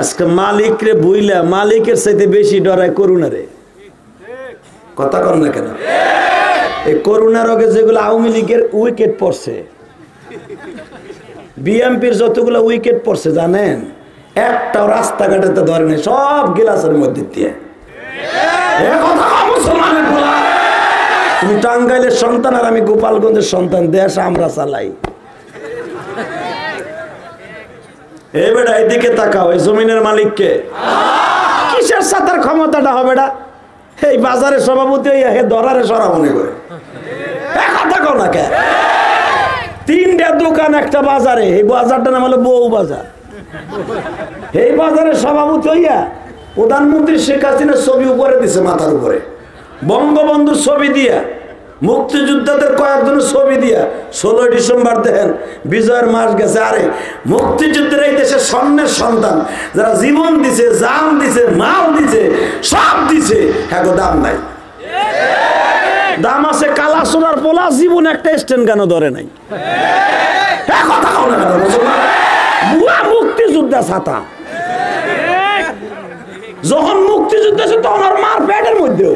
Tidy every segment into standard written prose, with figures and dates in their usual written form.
আজকে মালিক রে বুইলা মালিকের চাইতে বেশি ডরায় করুণা রে। কথা কর না কেন? এই করুণা রোগে যেগুলো আওয়ামী লীগের উইকেট পড়ছে, বিএনপির যতগুলো উইকেট পড়ছে জানেন, একটাও রাস্তাঘাটে তো ধরে নাই, সব গিলাসের মধ্যে দিয়ে। তুমি টাঙ্গাইলের সন্তান আর আমি গোপালগঞ্জের সন্তান, দেশ আমরা চালাই। এই বেটা এদিকে তাকাও, এই জমিনের মালিককে কিসের সাতার ক্ষমতাটা হবে? এই বাজারের সভাপতি হে ধরারে সরা মনে করে কথা কও না কে? 3টা দোকান একটা বাজারে, এই বাজারটা নাম হলো বউ বাজার। এই বাজারের সভাপতি হইয়া প্রধানমন্ত্রী শেখ হাসিনার ছবি উপরে দিছে, মাথার উপরে বঙ্গবন্ধুর ছবি দিয়া, মুক্তিযোদ্ধাদের কয়েকজনের ছবি দিয়া 16 ডিসেম্বর দেখেন বিজয়ের মাস গেছে। আরে মুক্তিযুদ্ধের এই দেশের স্বর্ণের সন্তান যারা জীবন দিছে, জান দিছে, মাল দিছে, সব দিছে, হ্যাঁ দাম নাই। দাম আছে কালা সোনার পোলা, জীবন একটা স্ট্যান্ড কেন ধরে নাই? কথা কও না কেন? মুক্তিযোদ্ধা ছাতা যখন মুক্তিযুদ্ধ আছে তখন আর মার পেটের মধ্যেও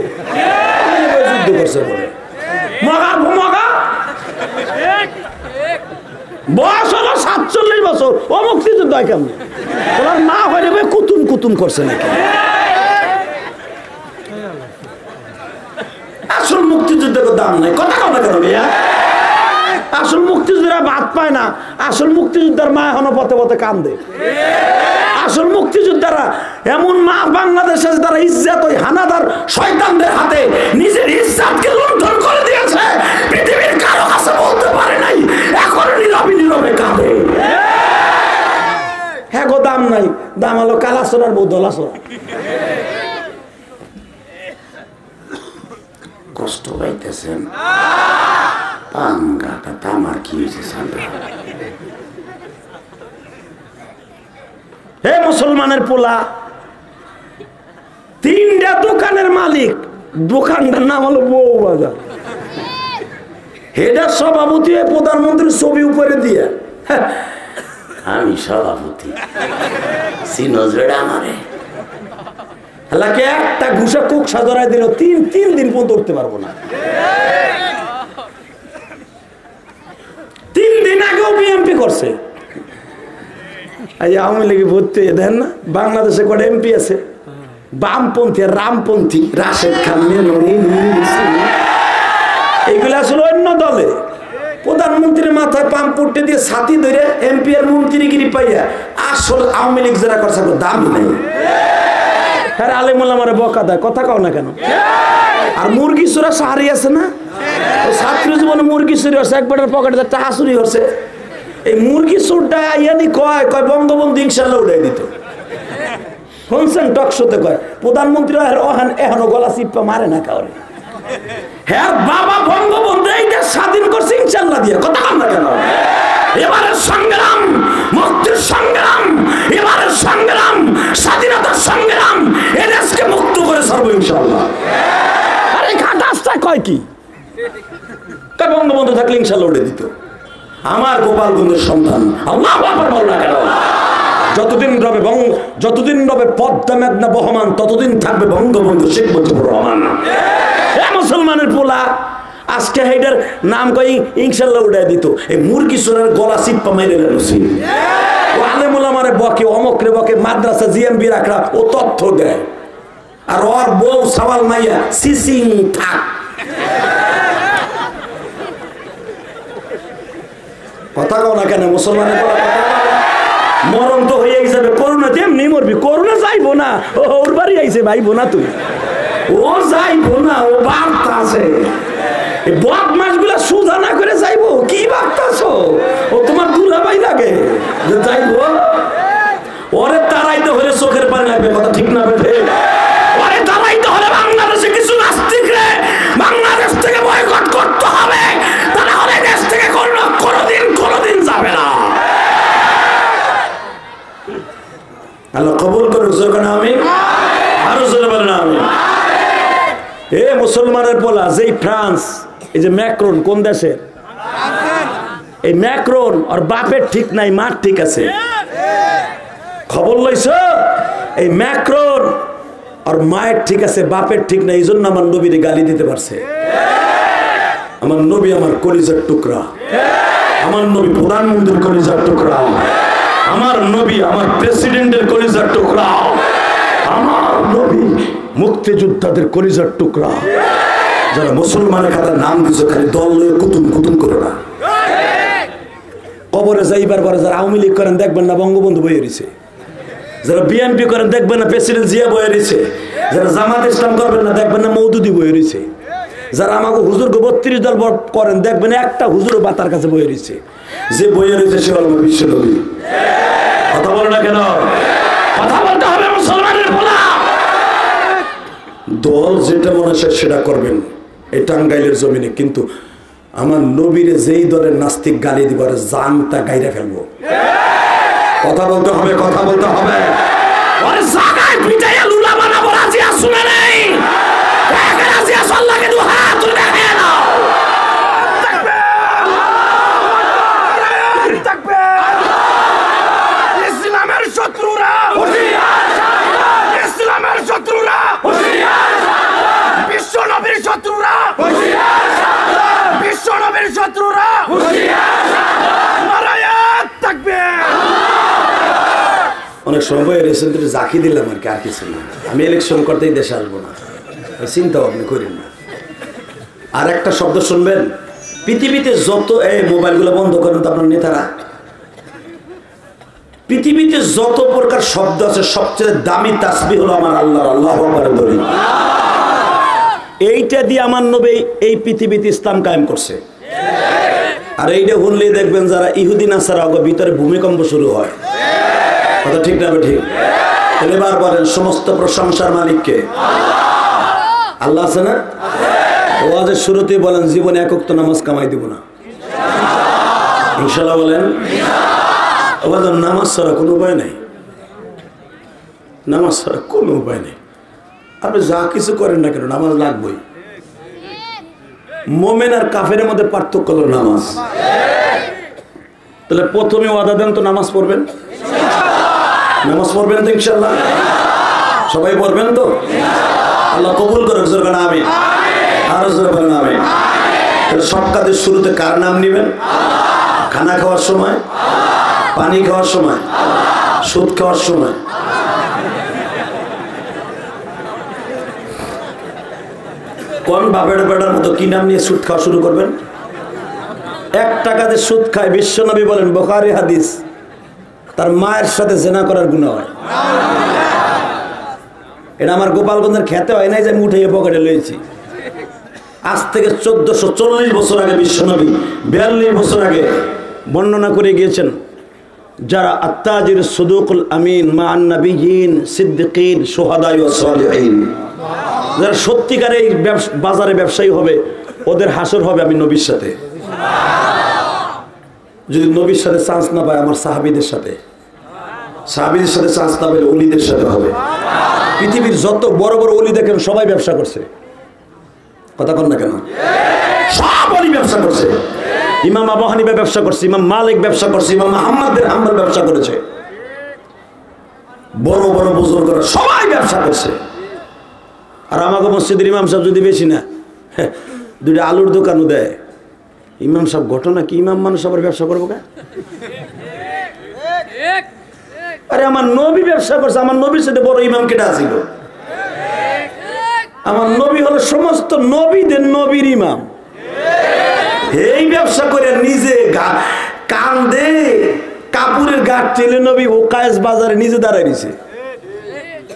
যুদ্ধ করছে বলে বয়স হলো 47 বছর, ও মুক্তিযুদ্ধ হয় কেমন? ওনার মা হয়ে কুতুম কুতুম করছে নাকি? আসল মুক্তিযুদ্ধের দাম নাই। কথা কও না কেন ভাইয়া? আসল মুক্তিযোদ্ধারা ভাত পায় না, আসল মুক্তিযোদ্ধার মা এখনো পথে পথে কান্দে। আসল মুক্তিযোদ্ধারা এমন মা বাংলাদেশে তারা ইজ্জত ওই হানাদার শয়তানদের হাতে নিজের ইজ্জতকে লুণ্ঠন করে দিয়েছে, পৃথিবীর কারো কাছে বলতে পারে নাই, এখন নীরবে নীরবে কাঁদে। হ্যাঁ গো দাম নাই, দাম হলো কালাসোনার বউ দলাসোনা। কষ্ট পাইতেছেন? পাঙ্গাটা তামার কি হয়েছে সান্ডা? হে মুসলমানের পোলা, 3টা দোকানের মালিক, দোকানটার নাম হলো বউ বাজার। হেডার সভাপতি প্রধানমন্ত্রীর ছবি উপরে দিয়ে, আমি সভাপতি সিনজরেড আমারে এলাকে একটা ঘুষা কুক সাজরায় দিল, 3 দিন পর্যন্ত উঠতে পারবো না। 3 দিন আগেও বিএমপি করছে। আওয়ামী লীগে ভর্তি দেন না, বাংলাদেশে কটা এমপি আছে বামপন্থী আর রামপন্থী, রাশেদ খান, এইগুলো আসলে অন্য দলে। প্রধানমন্ত্রীর মাথায় পাম্প পড়তে দিয়ে ছাতি ধরে এমপি আর মন্ত্রীগিরি পাইয়া আসল আওয়ামী লীগ যারা করছে দামই নেই। হ্যাঁ আলেমুল আমারে বকা দেয়, কথা কও না কেন? আর মুরগি চোরা সাহারি আছে না, ছাত্র জীবনে মুরগি চুরি হচ্ছে, একবারের পকেটে টাকা চুরি হচ্ছে। এই মুরগি চোরটা ইয়ানি কয় বঙ্গবন্ধু ইনশাল্লাহ উড়াই দিত। শুনছেন টকশোতে কয় প্রধানমন্ত্রী এখনো গলা চিপ্পা মারে না কাউরে। হ্যাঁ বাবা বঙ্গবন্ধু এই দেশ স্বাধীন করছে ইনশাল্লাহ দিয়ে, কথা কম না কেন? এবারের সংগ্রাম মুক্তির সংগ্রাম, এবারের সংগ্রাম স্বাধীনতার সংগ্রাম, এ দেশকে মুক্ত করে ছাড়বো ইনশাল্লাহ। আরে খাটাসটা কয় কি বঙ্গবন্ধু থাকলে ইনশাল্লাহ উড়ে দিত। আমার গোপালগঞ্জের সন্তান, আল্লাহু আকবার বল না কেন? যতদিন রবে পদ্মা মেঘনা বহমান, ততদিন থাকবে বঙ্গবন্ধু শেখ মুজিবুর রহমান। মুসলমানের পোলা আজকে হেডার নাম কই ইনশাল্লাহ উড়াই দিত। এই মুরগি চোরের গলা চিপ্পা মেরে গেলছি। ও আলেমুল আমারে বকে, অমকরে বকে, মাদ্রাসা জিএমবি রাখরা ও তথ্য দেয়, আর ওর বউ সওয়াল মাইয়া সিসিং থাক। কথা কও না কেন? মুসলমানের মরণ তো হয়ে যাবে, করোনা তেমনি মরবি, করোনা যাইবো না। ওর বাড়ি আইছে ভাইবো না, তুই ও যাইবো না, ও বার্তা আছে। বদমাস গুলা সুধা না করে যাইবো, কি বার্তাছ? ও তোমার দুলাভাই লাগে যে যাইবো? ওরে তারাইতে হলে চোখের পানি লাগবে, কথা ঠিক না বেঠে? ওরে তারাইতে হলে বাংলাদেশে কিছু নাস্তিক রে বাংলাদেশ থেকে বয়কট করতে হবে, তা না হলে দেশ থেকে কোনোদিন যাবে না। আল্লাহ কবুল করুক, জোরকানা আমিন, আরো জোরে বলেন আমিন। এ মুসলমানের পোলা, যেই ফ্রান্স, এই যে ম্যাক্রন কোন দেশের? এই ম্যাক্রন আর বাপের ঠিক নাই, মার ঠিক আছে। খবর লইছ এই ম্যাক্রন আর মায়ের ঠিক আছে বাপের ঠিক না, এই জন্য আমার নবীর গালি দিতে পারছে। আমার নবী আমার কলিজার টুকরা, আমার নবী প্রধানমন্ত্রীর কলিজার টুকরা, আমার নবী আমার প্রেসিডেন্টের কলিজার টুকরা, আমার নবী মুক্তিযোদ্ধাদের কলিজার টুকরা। যারা মুসলমানের খাতার নাম দিচ্ছে খালি দল লয়ে কুতুম কুতুম করো না। কবরে যাইবার পরে যারা আওয়ামী লীগ করেন দেখবেন না বঙ্গবন্ধু বইয়ে রয়েছে, যারা বিএনপি করেন দেখবেন না প্রেসিডেন্ট জিয়া বইয়ে রয়েছে, যারা জামাত ইসলাম করবেন না দেখবেন না মওদুদি বইয়ে রয়েছে, যারা আমাকে হুজুর 32 দল করেন দেখবেন একটা হুজুরও বাতার কাছে বইয়ে রয়েছে। যে বইয়ে রয়েছে সে হল বিশ্ব নবী। কথা বলো না কেন? কথা বলতে হবে মুসলমানের বলা। দল যেটা মনে হয় সেটা করবেন এই টাঙ্গাইলের জমিনে, কিন্তু আমার নবীরে যেই দলের নাস্তিক গালি দিবার জানটা গাইরা ফেলবো। কথা বলতে হবে, কথা বলতে হবে। ওরে জায়গায় পিটাইয়া লুলা বানাবো, রাজি আছো না নাই? কাকে রাজি আছো? আল্লাহকে দু হাত তুলে দেখায় নাও। তাকবীর, তাকবীর। ইসলামের শত্রুরা হুঁশিয়ার, ইসলামের শত্রুরা হুঁশিয়ার, বিশ্ব নবীর শত্রুরা হুঁশিয়ার, বিশ্ব নবীর শত্রুরা হুঁশিয়ার। নারায়ে তাকবীর। অনেক সময় রিসেন্টলি জাকি দিলাম আর কি, আর কিছু না। আমি ইলেকশন করতেই দেশে আসবো না, চিন্তা ভাবনা করেন না। আর একটা শব্দ শুনবেন, পৃথিবীতে যত এই মোবাইলগুলো বন্ধ করেন তো আপনার নেতারা, পৃথিবীতে যত প্রকার শব্দ আছে সবচেয়ে দামি তাসবিহ হলো আমার আল্লাহর আল্লাহু আকবার বলি। এইটা দিয়ে আমার নবী এই পৃথিবীতে ইসলাম কায়েম করছে। আর এইটা শুনলেই দেখবেন যারা ইহুদি নাসারা ভিতরে ভূমিকম্প শুরু হয়। কথা ঠিক না? ঠিক। এবার বলেন সমস্ত প্রশংসার মালিককে? আল্লাহ আছে না? ওয়াজের শুরুতেই বলেন জীবনে একক তো নামাজ কামাই দিব না, ইনশাআল্লাহ বলেন। নামাজ ছাড়া কোনো উপায় নাই, নামাজ ছাড়া কোনো উপায় নেই। আপনি যা কিছু করেন না কেন নামাজ লাগবেই। মোমেন আর কাফের মধ্যে পার্থক্য হলো নামাজ। তাহলে প্রথমে ওয়াদা দেন তো নামাজ পড়বেন, নামাজ পড়বেন তো ইনশাআল্লাহ? সবাই পড়বেন তো? আল্লাহ কবুল করে জোরে না আমিন, আরো জোরে বলেন আমিন। তাহলে সব কাজের শুরুতে কার নাম নেবেন? খানা খাওয়ার সময়, পানি খাওয়ার সময়, সুদ খাওয়ার সময়। কোন বাপের বেটার মতো কি নাম নিয়ে সুদ খাওয়া শুরু করবেন? 1 টাকাতে সুদ খায় বিশ্বনবী বলেন, বুখারী হাদিস, তার মায়ের সাথে জেনা করার গুনাহ হয়। এটা আমার গোপালগঞ্জের খেতে হয় নাই যে আমি উঠে পকেটে লয়েছি। আজ থেকে 1440 বছর আগে বিশ্বনবী 42 বছর আগে বর্ণনা করে গিয়েছেন, যারা আত্তাজির সুদুকুল আমিন মা আন-নাবিয়িন সিদ্দিকিন শুহাদা ওয়া সালিহিন, যারা সত্যিকারে এই বাজারে ব্যবসায়ী হবে ওদের হাসর হবে আমি নবীর সাথে। যদি নবীর সাথে চান্স না পায় আমার সাহাবীদের সাথে, সাহাবীদের সাথে চান্স না পেলে ওলিদের সাথে হবে। পৃথিবীর যত বড় বড় ওলি দেখেন সবাই ব্যবসা করছে। কথা কন না কেন? সব ওলি ব্যবসা করছে। ইমাম আবু হানিফা ব্যবসা করছে, ইমাম মালিক ব্যবসা করছে, ইমাম আহমদ বিন হাম্বল ব্যবসা করেছে, বড় বড় বুজুর্গরা সবাই ব্যবসা করছে। আর আমাকে মসজিদের ইমাম সাহেব যদি বেশি না 2টা আলুর দোকানও দেয়, ইমাম সাহেব ঘটনা কি? ইমাম মানুষ আবার ব্যবসা করবো কে? আরে আমার নবী ব্যবসা করছে, আমার নবীর সাথে বড় ইমাম কেটা ছিল? আমার নবী হলো সমস্ত নবীদের নবীর ইমাম। এই ব্যবসা করে নিজে কান্দে কাপুরের গাঠ টেলে নবী ওকায়েস বাজারে নিজে দাঁড়াইছে,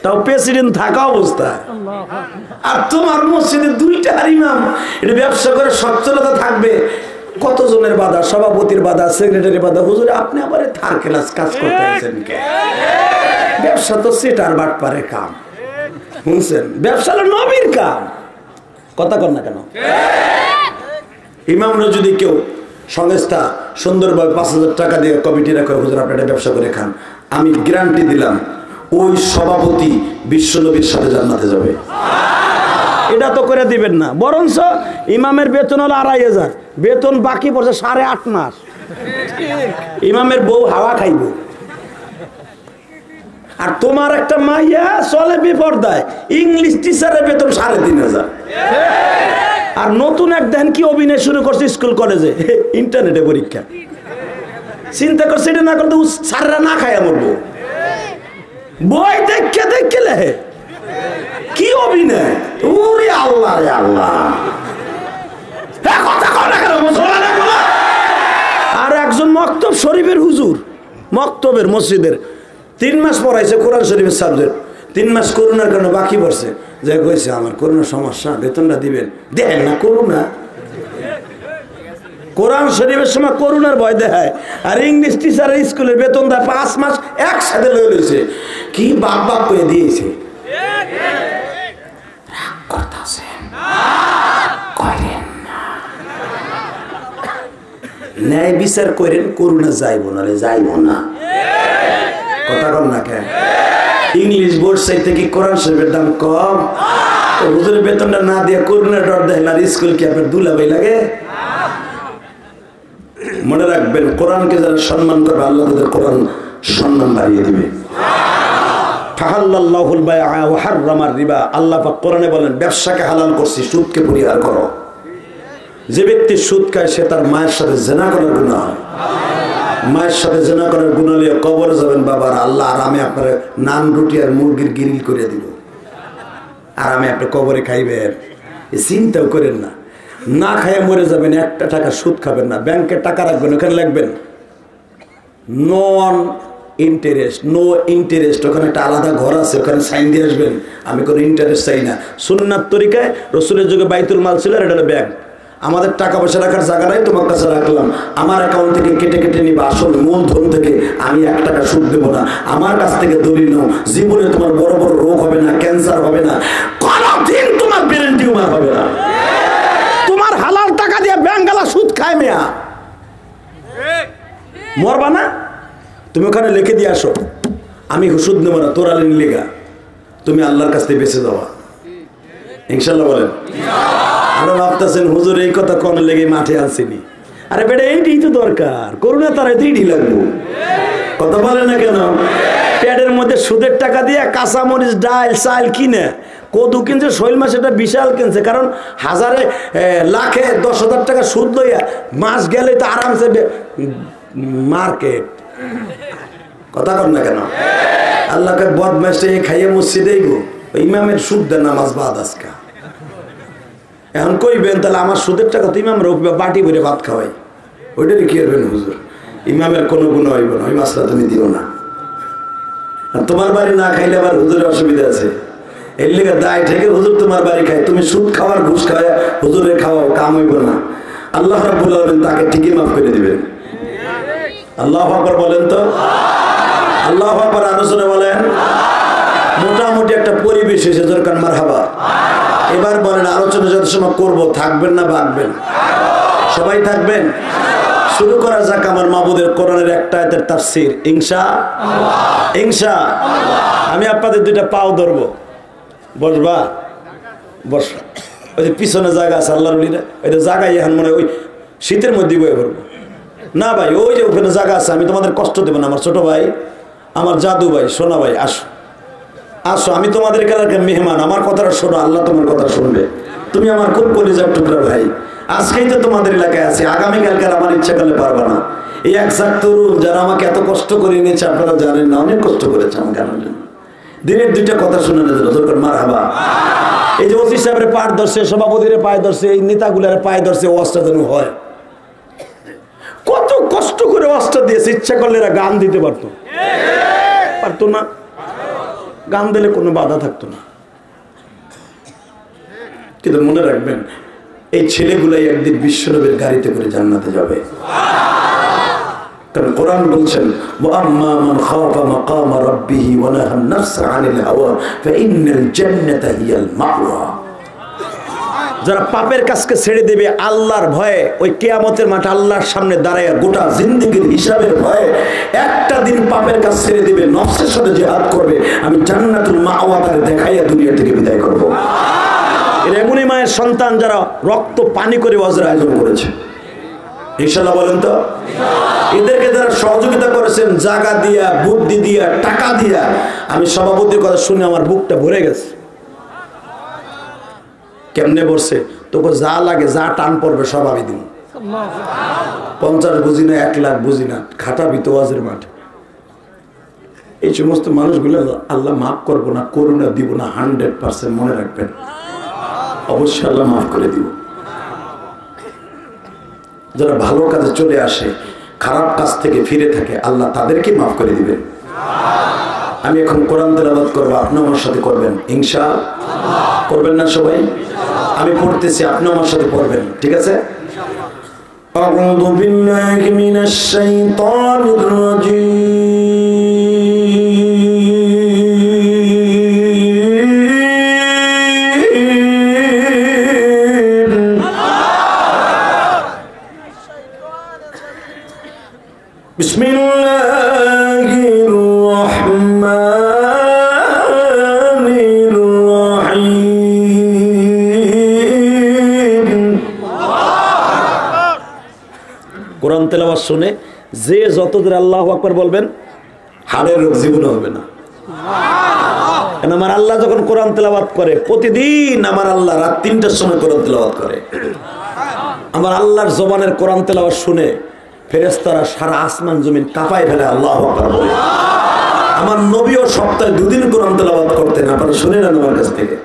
তাও প্রেসিডেন্ট থাকা অবস্থা। আর তোমার মসজিদে 2টা ইমাম, এটা ব্যবসা করে সচ্ছলতা থাকবে। কতজনের বাধা, সভাপতির বাধা, সেক্রেটারি বাধা। হুজুর আপনি আবার থার ক্লাস কাজ করতে আছেন কে? ব্যবসা তো সেটার বাটপারের কাম, শুনছেন? ব্যবসা হলো নবীর কাম। কথা কর না কেন? ইমামরা যদি কেউ সংস্থা সুন্দরভাবে 5000 টাকা দিয়ে কমিটি রাখে, হুজুর আপনি একটা ব্যবসা করে খান, আমি গ্যারান্টি দিলাম ওই সভাপতি বিশ্বনবীর সাথে জান্নাতে যাবে। এটা তো করে দিবেন না, বরঞ্চ ইমামের বেতন হলো 2500, বেতন বাকি পড়ছে 8.5 মাস। ইমামের বউ হাওয়া খাইব, আর তোমার একটা মাইয়া চলে বেপরদায়, ইংলিশ টিচারের বেতন 3,500। আর নতুন এক দেন কি অভিনয় শুরু করছে স্কুল কলেজে, ইন্টারনেটে পরীক্ষা। চিন্তা করছে এটা না করতে স্যাররা না খায় মরবো। বই দেখে দেখে লেহে কি অভিনয়, ওরে আল্লাহ রে আল্লাহ। আর একজন মক্তব শরীফের হুজুর, মক্তবের মসজিদের 3 মাস পড়াইছে কোরআন শরীফের সাবজেক্ট। 3 মাস করোনার কারণে বাকি পড়ছে, যে কইছে আমার করোনার সমস্যা, বেতনটা দিবেন। দেখেন না করোনা, কোরআন শরীফের সময় করোনার ভয় দেখায়, আর ইংলিশ টিচারের স্কুলের বেতন দেয় 5 মাস একসাথে লয়ে লইছে। কি বাপ বাপ করে দিয়েছে। রাগ করতেছেন, করেন না, ন্যায় বিচার করেন, করোনা যাইব নালে যাইব না। কথা কম না কেন? ইংলিশ বোর্ড চাইতে কি কোরআন শরীফের দাম কম? হুজুরের বেতনটা না দিয়ে করোনা ডর দেয়, আর স্কুল কি আপনার দুলাভাই লাগে? মনে রাখবেন, কোরআনকে যারা সম্মান করবে আল্লাহ তাদের কোরআন সম্মান বাড়িয়ে দিবে। ফাহাল্লাল্লাহুল বাইআ ওয়া হাররামার রিবা। আল্লাহ পাক কোরআনে বলেন, ব্যবসাকে হালাল করছি, সুদকে পরিহার করো। যে ব্যক্তি সুদ খায় সে তার মায়ের সাথে জিনা করার গুনাহ হয়। মায়ের সাথে জিনা করার গুনাহ নিয়ে কবরে যাবেন বাবার, আল্লাহ আরামে আপনার নান রুটি আর মুরগির গ্রিল করে দিল, আরামে আপনি কবরে খাইবেন। চিন্তাও করেন না, না খাইয়ে মরে যাবেন, 1 টাকা সুদ খাবেন না। ব্যাংকে টাকা রাখবেন, ওখানে লিখবেন নন ইন্টারেস্ট, নো ইন্টারেস্ট। ওখানে একটা আলাদা ঘর আছে, ওখানে সাইন দিয়ে আসবেন, আমি কোনো ইন্টারেস্ট চাই না। সুন্নাত তরিকায় রসুলের যুগে বাইতুল মাল ছিল, এটা হলো ব্যাংক। আমাদের টাকা পয়সা রাখার জায়গা নাই, তোমার কাছে রাখলাম, আমার অ্যাকাউন্ট থেকে কেটে কেটে নিবা, আসল মূলধন থেকে আমি 1 টাকা সুদ দেবো না। আমার কাছ থেকে দলিল নাও, জীবনে তোমার বড় বড় রোগ হবে না, ক্যান্সার হবে না, কোনোদিন তোমার ব্রেন টিউমার হবে না। তোমার হালাল টাকা দিয়ে ব্যাংকালা সুদ খায় মেয়া, মরবা না। তুমি ওখানে লিখে দিয়ে আসো, আমি সুদ নেবো না, তোর আলিন লেগা, তুমি আল্লাহর কাছ থেকে বেঁচে যাওয়া, ইনশাল্লাহ বলেন। আরো ভাবতেছেন হুজুর এই কথা কোন লেগে মাঠে আসেনি। আরে বেটা এইটাই তো দরকার, করোনা তার এইটাই লাগবো। কথা বলে না কেন? প্যাডের মধ্যে সুদের টাকা দিয়ে কাঁচামরিচ, ডাল, চাল কিনে, কদু কিনছে, শৈল মাছ এটা বিশাল কিনছে, কারণ হাজারে লাখে 10,000 টাকা সুদ লইয়া মাস গেলে তো আরামসে মার্কেট। কথা কর না কেন? আল্লাহকে বদমাইশটা খাইয়ে মসজিদেই গো, ইমামের সুদ দেন নামাজ বাদ আজকা। এখন কইবেন তাহলে আমার সুদের টাকা তো ইমাম বাটি ভরে ভাত খাওয়াই, ওইটারই কি করবেন হুজুর? ইমামের কোনো গুণ হইব না, ওই মাছটা তুমি দিও না। আর তোমার বাড়ি না খাইলে আবার হুজুরের অসুবিধা আছে, এর লেগে দায় থেকে হুজুর তোমার বাড়ি খায়, তুমি সুদ খাওয়ার ঘুষ খাওয়া হুজুরে খাওয়াও, কাম হইব না। আল্লাহ রাব্বুল আলামিন তাকে ঠিকই মাফ করে দিবেন। আল্লাহু আকবার বলেন তো, আল্লাহু আকবার আলোচনা বলেন। মোটামুটি একটা পরিবেশ এসে দরকার, মারহাবা। এবার বলেন আলোচনা যত সময় করবো, থাকবেন না ভাগবেন? সবাই থাকবেন। শুরু করা যাক আমার মাবুদের কোরআনের একটা আয়াতের তাফসীর, ইনশাআল্লাহ। ইনশাআল্লাহ। আমি আপনাদের 2টা পাও ধরবো, বসবা? বস। ওই যে পিছনে জায়গা আছে আল্লাহর ওলিরা, ওই যে জায়গায় এখন মনে হয় ওই শীতের মধ্যে বয়ে পড়বো না ভাই, ওই যে ওখানে জায়গা আছে, আমি তোমাদের কষ্ট দেবো না। আমার ছোট ভাই, আমার জাদু ভাই, সোনা ভাই, আসো আসো, আমি তোমাদের এলাকার মেহমান, আমার কথাটা শোনো, আল্লাহ তোমার কথা শুনবে। তুমি আমার খুব কলিজার টুকরা ভাই, আজকেই তো তোমাদের এলাকায় আছে, আগামীকালকে আমার ইচ্ছা করলে পারবা না। এই 1 তরুণ যারা আমাকে এত কষ্ট করে এনেছে, আপনারা জানেন না, অনেক কষ্ট করেছে আমাকে আনার জন্য। দিনের 2টা কথা শুনে না দরকার, মারহাবা। এই যে ওসি সাহেবের পায়ে ধরছে, সভাপতির পায়ে ধরছে, এই নেতাগুলার পায়ে ধরছে, ওয়াজটা যেন হয়। কত কষ্ট করে ওয়াজটা দিয়েছে, ইচ্ছা করলে এরা গান দিতে পারতো, পারতো না? গান দিলে কোনো বাধা থাকতো না। কিন্তু মনে রাখবেন, এই ছেলেগুলাই একদিন বিশ্বনবীর গাড়িতে করে জান্নাতে যাবে। কারণ কোরআন বলছেন, ওয়াম্মা মান খাফা মাকামা রাব্বিহি ওয়া নাহা আন-নাফসা আনিল হাওয়া ফাইন্নাল জান্নাতা হিয়াল মাওয়া। যারা পাপের কাজকে ছেড়ে দেবে আল্লাহর ভয়ে, ওই কিয়ামতের মাঠে আল্লাহর সামনে দাঁড়ায় গোটা জিন্দেগীর হিসাবের ভয়ে একটা দিন পাপের কাজ ছেড়ে দিবে, নফসের সাথে জিহাদ করবে, আমি জান্নাতুল মাওয়া তাকে দেখাইয়া দুনিয়া থেকে বিদায় করব। এর এমনই মায়ের সন্তান যারা রক্ত পানি করে ওয়াজের আয়োজন করেছে। ইনশাআল্লাহ বলেন তো। এদেরকে যারা সহযোগিতা করেছেন জায়গা দিয়া, বুদ্ধি দিয়া, টাকা দিয়া, আমি সভাপতির কথা শুনে আমার বুকটা ভরে গেছে। কেমনে বলছে, তোকে যা লাগে, যা টান পড়বে সব আমি দিব। 50 বুঝি না, 1 লাখ বুঝি না, খাটাবি তো ওয়াজের মাঠে। এই সমস্ত মানুষগুলো আল্লাহ মাফ করবো না, করুণা দিব না, 100% মনে রাখবেন, অবশ্যই আল্লাহ মাফ করে দিব। যারা ভালো কাজে চলে আসে, খারাপ কাজ থেকে ফিরে থাকে, আল্লাহ তাদেরকে মাফ করে দিবেন। আমি এখন কোরআন তেলাওয়াত করবো, আপনি আমার সাথে করবেন ইনশাআল্লাহ। করবেন না সবাই? আমি পড়তেছি, আপনি আমার সাথে পড়বেন, ঠিক আছে? আউযু বিল্লাহি মিনাশ শাইতানির রাজীম। বিসমিল্লাহির রাহমানির রাহিম। কোরআন তেলাওয়াত শুনে যে যতদূর আল্লাহু আকবার বলবেন, হাড়ের রোগ জীবনে হবে না। কারণ আমার আল্লাহ যখন কোরআন তেলাওয়াত করে, প্রতিদিন আমার আল্লাহ রাত 3টার সময় কোরআন তেলাওয়াত করে। আমার আল্লাহর জবানের কোরআন তেলাওয়াত শুনে ফেরেশতারা সারা আসমান জমিন কাঁপায় ফেলে আল্লাহু আকবার বলে। আমার নবীও সপ্তাহে 2 দিন কোরআন তেলাওয়াত করতেন, আপনারা শুনেন আমার কাছ থেকে।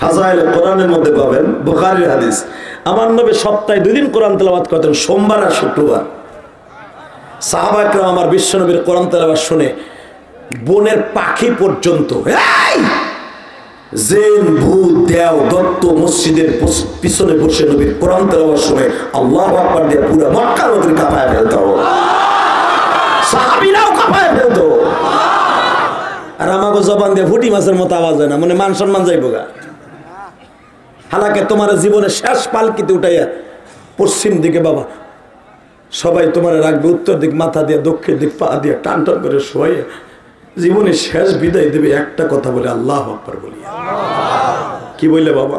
ফাজাইলে কোরআনের মধ্যে পাবেন, বুখারীর হাদিস, আমার নবী সপ্তাহে 2 দিন কোরআন তেলাওয়াত করতেন, সোমবার আর শুক্রবার। সাহাবা کرام আমার বিশ্বনবীর কোরআন তেলাওয়াত শুনে বনের পাখি পর্যন্ত, এই জিন ভূত দেও দত্ত মসজিদের পিছনে বসে নবীর কোরআন তেলাওয়াত শুনে আল্লাহু আকবার দিয়ে পুরো মক্কা নগরী কাঁপায় ফেলতো, সাহাবীরাও কাঁপায় ফেলতো। আর আমাকে জবান দিয়ে ফুটি মাছের মতো আওয়াজ হয় না, মানে মান সম্মান যাইব গা। হালাকে তোমার জীবনের শেষ পালকিতে উঠাইয়া পশ্চিম দিকে বাবা সবাই তোমার রাখবে, উত্তর দিক মাথা দিয়ে, দক্ষিণ দিক পা দিয়ে টান টান করে শোয়াইয়া জীবনের শেষ বিদায় দেবে একটা কথা বলে আল্লাহু আকবার বলি। কি বললে বাবা?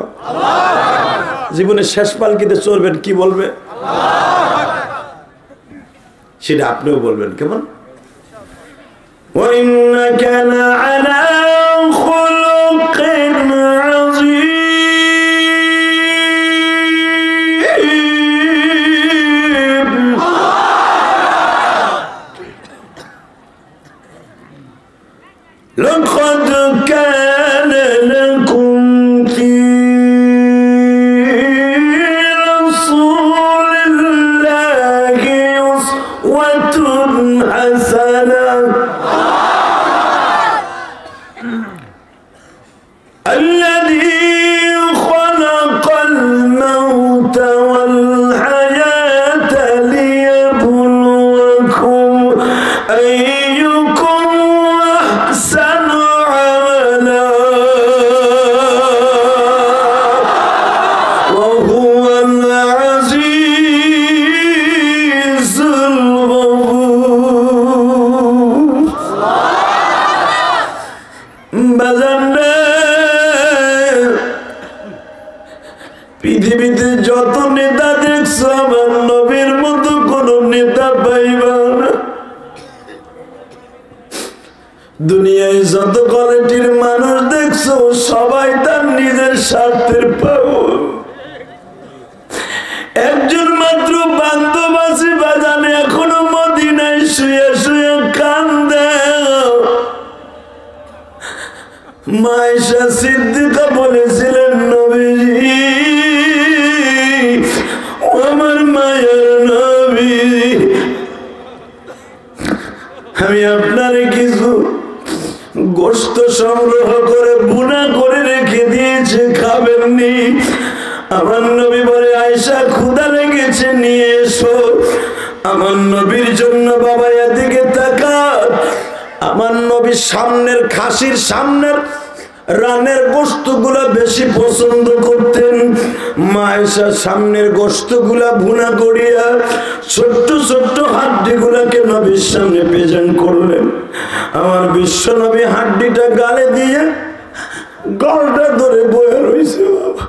জীবনের শেষ পালকিতে চড়বেন, কি বলবে? সেটা আপনিও বলবেন, কেমন? وَإِنَّكَ لَعَلَى خُلُقٍ عَظِيمٍ। لقد كان لكم في رسول الله أسوة حسنة الذي خلق الموت والحياة ليبلوكم أيكم أحسن عملا وهو العزيز الغفور। পৃথিবীতে যত নেতা দেখছো, আমার নবীর মতো কোন নেতা পাইবা না। দুনিয়ায় যত কোয়ালিটির মানুষ দেখছো, সবাই তার নিজের স্বার্থের পাবো। একজন মাত্র বান্ধব আছে বাজানে, এখনো মদিনায় শুয়ে শুয়ে কান্দে। মা আয়েশা সিদ্দিকা বলেছিলেন, নবীজি, আমার মায়ের নবী, আমি আপনার কিছু গোশত সংগ্রহ করে বুনা করে রেখে দিয়েছে, খাবেননি? আমার নবী বলে, আয়েশা ক্ষুধা লেগেছে, নিয়ে এসো। আমার নবীর জন্য বাবা এদিকে তাকা। আমার নবী সামনের খাসির সামনের রানের গোশতগুলা বেশি পছন্দ করতেন। মা আয়েশা সামনের গোশতগুলা ভুনা করিয়া ছোট্ট ছোট্ট হাড্ডিগুলাকে নবীর সামনে প্রেজেন্ট করলেন। আমার বিশ্ব নবী হাড্ডিটা গালে দিয়ে গলটা ধরে বয়ে রয়েছে। বাবা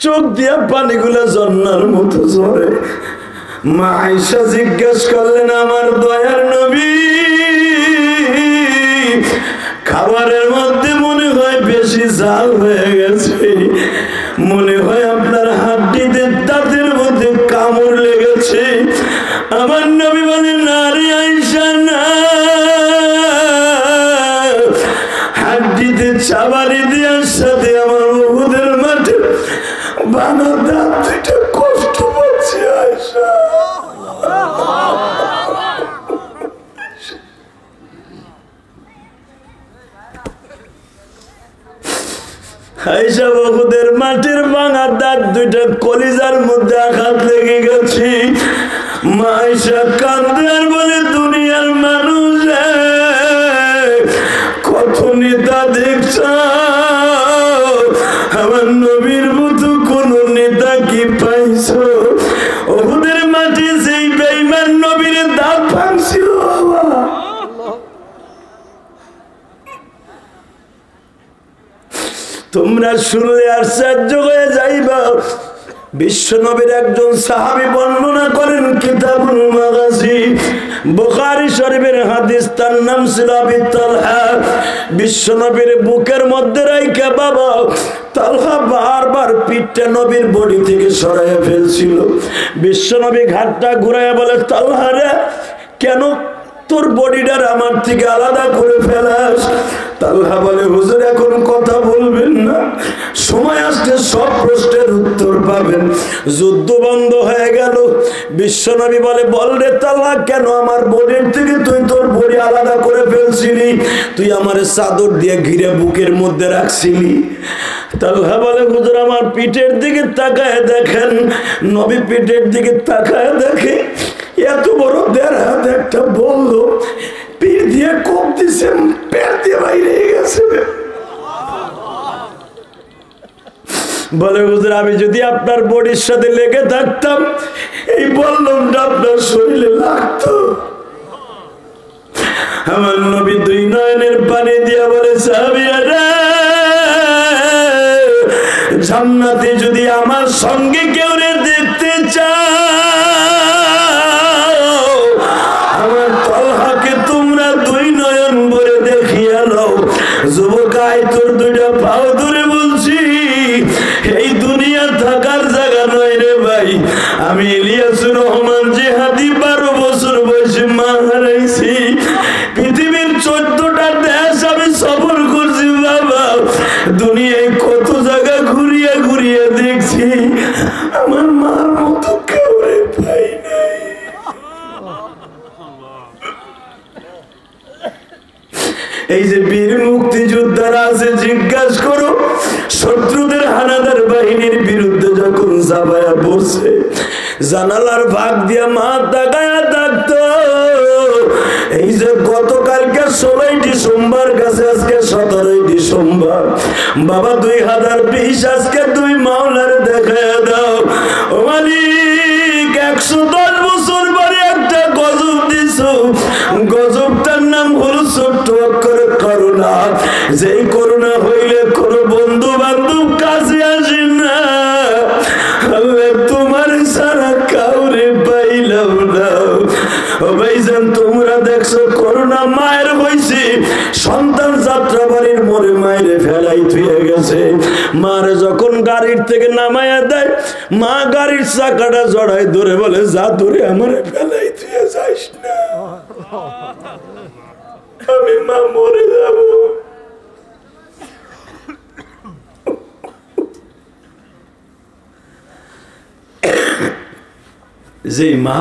চোখ দিয়া পানিগুলা ঝর্ণার মতো ঝরে। মা আয়েশা জিজ্ঞেস করলেন, আমার দয়ার নবী, খাবারের মধ্যে মনে হয় বেশি ঝাল হয়ে গেছে, মনে হয় আপনার হাড্ডিতে দাঁতের মধ্যে কামড় লেগেছে। আমার নবী বলেন, না রে আয়েশা, না, হাড্ডিতে চাবারি দেওয়ার সাথে আমার উহুদের মাঠে বানা দাঁত দুইটা কষ্ট পাচ্ছে আয়েশা। আয়েশা উহুদের মাটির ভাঙা দাঁত দুইটা কলিজার মধ্যে আঘাত লেগে গেছে। মা আয়েশা কাঁদে আর বলে, দুনিয়ার মানুষ কত নেতা দেখছ, আমার নবীর মতো কোন নেতা কি পাইছ? উহুদের মাটি সেই বেঈমান নবীর দাঁত ভাঙছিল। তোমরা শুনলে আশ্চর্য হয়ে যাইবা। বিশ্ব নবীর একজন সাহাবী বর্ণনা করেন কিতাবুল মাগাজি, বুখারী শরীফের হাদিস, তার নাম ছিল আবি তালহা। বিশ্ব নবীর বুকের মধ্যে রাইখা বাবা তালহা বারবার পিঠটা নবীর বডি থেকে সরাইয়া ফেলছিল। বিশ্ব নবী ঘাটটা ঘুরাইয়া বলে, তালহা রে, কেন তোর বডিটার আমার থেকে আলাদা করে ফেলাস? তালহা বলে, হুজুর এখন কথা বলবেন না, সময় আসলে সব প্রশ্নের উত্তর পাবেন। যুদ্ধ বন্ধ হয়ে গেল। বিশ্বনবী বলে, বল রে তালহা, কেন আমার বডির থেকে তুই তোর বডি আলাদা করে ফেলছিলি? তুই আমার চাদর দিয়ে ঘিরে বুকের মধ্যে রাখছিলি। তালহা বলে, হুজুর আমার পিঠের দিকে তাকায় দেখেন। নবী পিঠের দিকে তাকায় দেখে এত বড় 1.5 হাত একটা বলল পিঠ দিয়ে কোপ দিছে, পেট দিয়ে বাইরে গেছে। বলে, হুজুর আমি যদি আপনার বডির সাথে লেগে থাকতাম, এই বল্লমটা আপনার শরীরে লাগতো। আমার নবী 2 নয়নের পানি দিয়া বলে, সাহাবীরা, জান্নাতে যদি আমার সঙ্গে কেউ দেখতে চাও, আমার তালহাকে তোমরা 2 নয়ন ভরে দেখিয়া নাও। যুবকাই, তোর 2টা পাও ধরে বলছি, এই দুনিয়া থাকার জায়গা নয় রে ভাই। আমি ইলিয়াসুর রহমান জিহাদি 12 বছর বয়সে মা হারাইছি। পৃথিবীর 14টা দেশ আমি সফর করছি বাবা। দুনিয়ায় কত জায়গা ঘুরিয়ে ঘুরিয়ে দেখছি, আমার মার মতো কেউ রে পাই নাই। এই যে বীর মুক্তিযোদ্ধারা আছে, জিজ্ঞাসা করো, শত্রুদের হানাদার বাহিনীর বিরুদ্ধে যখন জাবায়া পড়ছে, জানালার ভাগ দিয়ে মা তাকায়া থাকতো। এই যে গতকালকে 16 ডিসেম্বর গেছে, আজকে 17 ডিসেম্বর, বাবা 2020, আজকে 2 মাওলার দেখায় দাও। ও মালিক, 110 বছর পরে একটা গজব দিছ, গজবটার নাম হলো ছোট্ট অক্ষরে করুণা। যেই করুণা হইলে কোনো বন্ধু বান্ধব কাছে আসে না। আল্লাহ, তোমার সারা কাউরে পাইলাম না। ও ভাইজান, তোমরা দেখছো করুণা মায়ের হইছে, সন্তান যাত্রা বাড়ির মোড়ে মায়ের ফেলাই থুয়ে গেছে। মার যখন গাড়ির থেকে নামায়া দেয়, মা গাড়ির চাকাটা জড়াই ধরে বলে, যা ধরে আমার ফেলাই থুয়ে যাইস না, আমি মা মরে যাব। যেই মা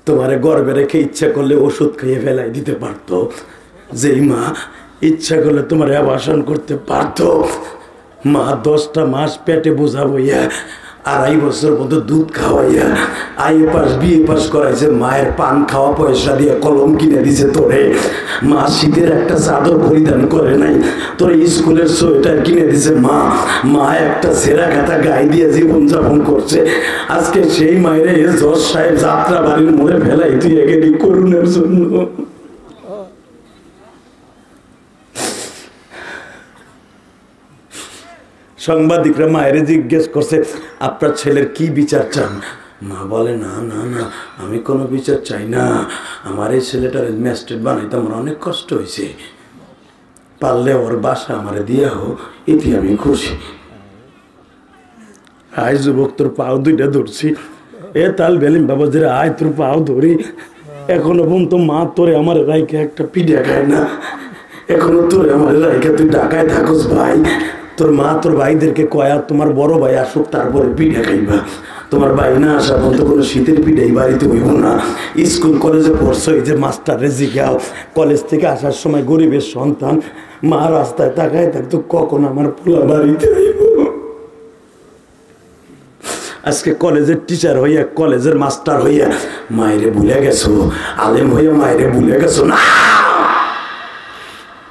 তোমারে গর্বে রেখে ইচ্ছা করলে ওষুধ খাইয়ে ফেলাই দিতে পারতো, যেই মা ইচ্ছা করলে তোমার আবাসন করতে পারতো, মা 10টা মাস পেটে বোঝা বইয়া 2.5 বছর মতো দুধ খাওয়াইয়া আইএ পাস বিএ পাস করাইছে, মায়ের পান খাওয়া পয়সা দিয়ে কলম কিনে দিছে তোরে। মা শীতের একটা চাদর পরিধান করে নাই, তোর স্কুলের সোয়েটার কিনে দিছে মা। মা একটা ছেঁড়া খাতা গায়ে দিয়ে জীবনযাপন করছে। আজকে সেই মায়ের জজ সাহেব যাত্রা বাড়ির মোড়ে ফেলাই দিয়ে গেলি করুণার জন্য। সাংবাদিকরা মায়ের জিজ্ঞেস করছে আপনার ছেলের কি বিচার চান? মা বলে না না না, আমি কোনো বিচার চাই না, আমার এই ছেলেটার ম্যাজিস্ট্রেট বানাইতে আমার অনেক কষ্ট হয়েছে, পারলে ওর বাসা আমার দিয়া হোক, এতে আমি খুশি। আয় যুবক, তোর পাও দুইটা ধরছি, এ তাল বেলিম বাবা যে আয় তোর পাও ধরি, এখনো পর্যন্ত মা তোরে আমার রাইকে একটা পিঠা খায় না, এখনো তোরে আমার রাইকে তুই ঢাকায় থাকস ভাই, তোর মা তোর ভাইদেরকে কয়া তোমার বড় ভাই আসুক তারপরে পিঠা খাইবা, তোমার ভাই না আসা পর্যন্ত কোনো শীতের পিঠাই বাড়িতে হইব না। স্কুল কলেজে পড়ছো, এই যে মাস্টারে জিগাও, কলেজ থেকে আসার সময় গরিবের সন্তান, মা রাস্তায় তাকায় থাকতো কখন আমার পোলা বাড়িতে হইব। আজকে কলেজের টিচার হইয়া, কলেজের মাস্টার হইয়া মায়েরে ভুলে গেছো, আলেম হইয়া মায়েরে ভুলে গেছো না,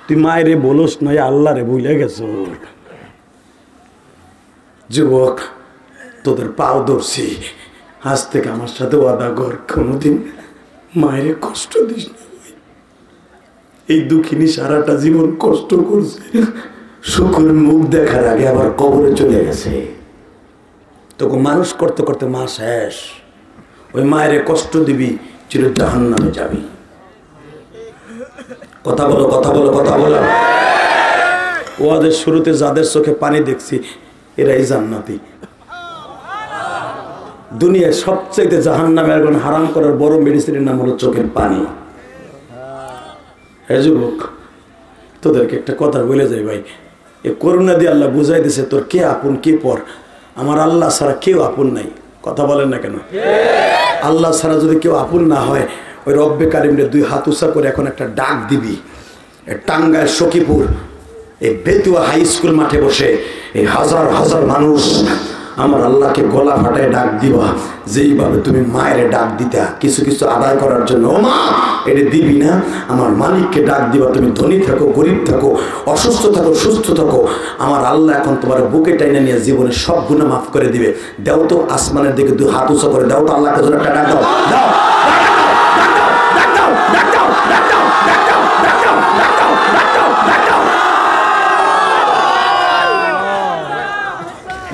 তুই মায়েরে বলোস নয় আল্লাহ রে ভুলে গেছো। যুবক, তোদের পাও ধরছি, আজ থেকে আমার সাথে ওয়াদা কর, কোনোদিন মায়েরে কষ্ট দিস না। এই দুঃখিনী সারাটা জীবন কষ্ট করছে, শুকুর মুখ দেখার আগে আবার কবরে চলে গেছে, তোকে মানুষ করতে করতে মা শেষ, ওই মায়ের কষ্ট দিবি, চির জাহান্নামে যাবি। কথা বলো, কথা বলো, কথা বলো। ওদের শুরুতে যাদের চোখে পানি দেখছি এরাই জান্নাতি। দুনিয়ায় সবচেয়ে জাহান্নামে এখন হারাম করার বড় মেডিসিনের নাম হলো চোখের পানি। হে যুবক, তোদেরকে একটা কথা বলে যাই ভাই, এ করুণা দিয়ে আল্লাহ বুঝাই দিছে তোর কে আপন কে পর। আমার আল্লাহ ছাড়া কেউ আপন নাই, কথা বলেন না কেন? আল্লাহ ছাড়া যদি কেউ আপন না হয়, ওই রব্বে কারিমরে দুই হাত উঁচা করে এখন একটা ডাক দিবি। টাঙ্গাইল সখীপুর এই বেতুয়া হাই স্কুল মাঠে বসে এই হাজার হাজার মানুষ আমার আল্লাহকে গলা ফাটায় ডাক দিবা, যেইভাবে তুমি মায়ের ডাক দিতা কিছু কিছু আদায় করার জন্য। ও মা, এটা দিবি না, আমার মালিককে ডাক দিবা। তুমি ধনী থাকো, গরিব থাকো, অসুস্থ থাকো, সুস্থ থাকো, আমার আল্লাহ এখন তোমার বুকে টাইনে নিয়ে জীবনের সব গুনাহ মাফ করে দিবে। দাও তো আসমানের দিকে দুই হাত উঁচা করে দাও তো, আল্লাহকে জন্য একটা ডাক দাও, দাও।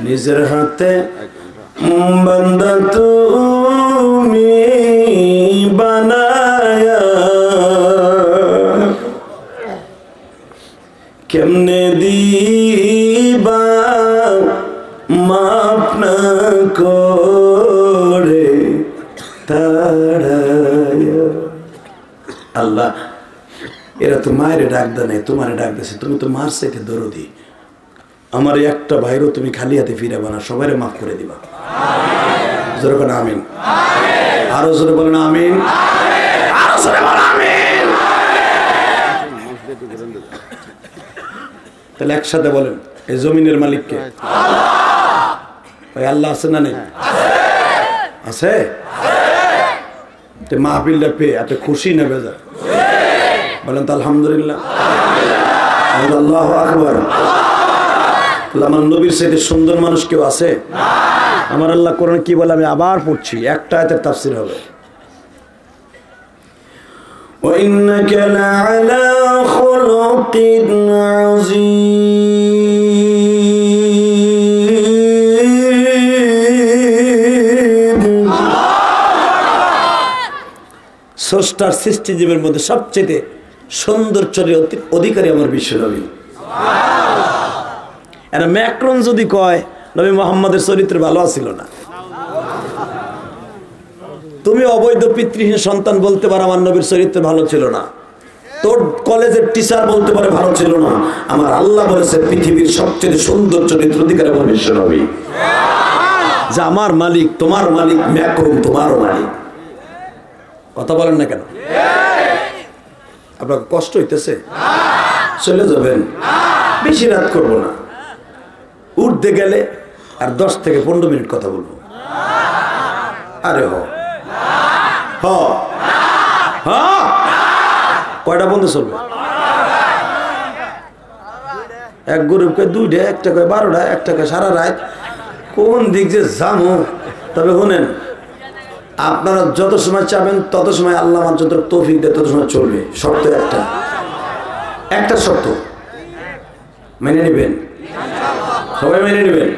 নিজের হাতে বান্দা তুমি বানায়া কেমনে দিবা মাপ না করে তাড়ায়া। আল্লাহ, এরা তো মায়ের ডাক দেয় নাই, তোমার ডাক দিয়েছে, তুমি তো মার চাইতে দরদি। আমার একটা ভাইরও তুমি খালি হাতে ফিরাবা না, সবাই মাফ করে দিবা। জোরে বলেন আমিন। আরো জোরে বলেন আমিন। আরো জোরে বলেন আমিন। তাহলে একসাথে বলেন, এই জমিনের মালিককে আল্লাহ আছে না নেই? আছে। মাহফিলটা পেয়ে এত খুশি না বেজার? বলেন তো আলহামদুলিল্লাহ। আল্লাহু আকবার। আমার নবীর চাইতে সুন্দর মানুষ কেউ আছে? আমার আল্লাহ কোরআন কি বলে আমি আবার পড়ছি, একটা আয়াতের তাফসীর হবে। وَإِنَّكَ لَعَلَى خُلُقٍ عَظِيمٍ। স্রষ্টার সৃষ্টিজীবের মধ্যে সবচেয়ে সুন্দর চরিত্রের অধিকারী আমার বিশ্বনবী। এরা ম্যাক্রন যদি কয় নবী মুহাম্মদের চরিত্র ভালো ছিল না, তুমি অবৈধ পিতৃহীন সন্তান বলতে পারো আমার নবীর চরিত্র ভালো ছিল না, তোর কলেজের টিচার বলতে পারে ভালো ছিল না, আমার আল্লাহ বলেছে পৃথিবীর সবচেয়ে সুন্দর চরিত্র অধিকারী আমার বিশ্বনবী। যে আমার মালিক, তোমার মালিক ম্যাক্রন, তোমারও মালিক। কথা বলেন না কেন? আপনার কষ্ট হইতেছে? চলে যাবেন, বেশি রাত করবো না, উঠতে গেলে আর 10 থেকে 15 মিনিট কথা বলবো। আরে কয়টা বন্ধ চলবে? এক গ্রুপকে 2টা, একটা কয় 12টা, একটা কয় সারা রাত, কোন দিক যে জানো। তবে শুনেন, আপনারা যত সময় চাবেন তত সময় আল্লাহ আমার যত তৌফিক দেয় তত সময় চলবে। শর্ত একটা শর্ত মেনে নেবেন। সবাই মেনে নেবেন?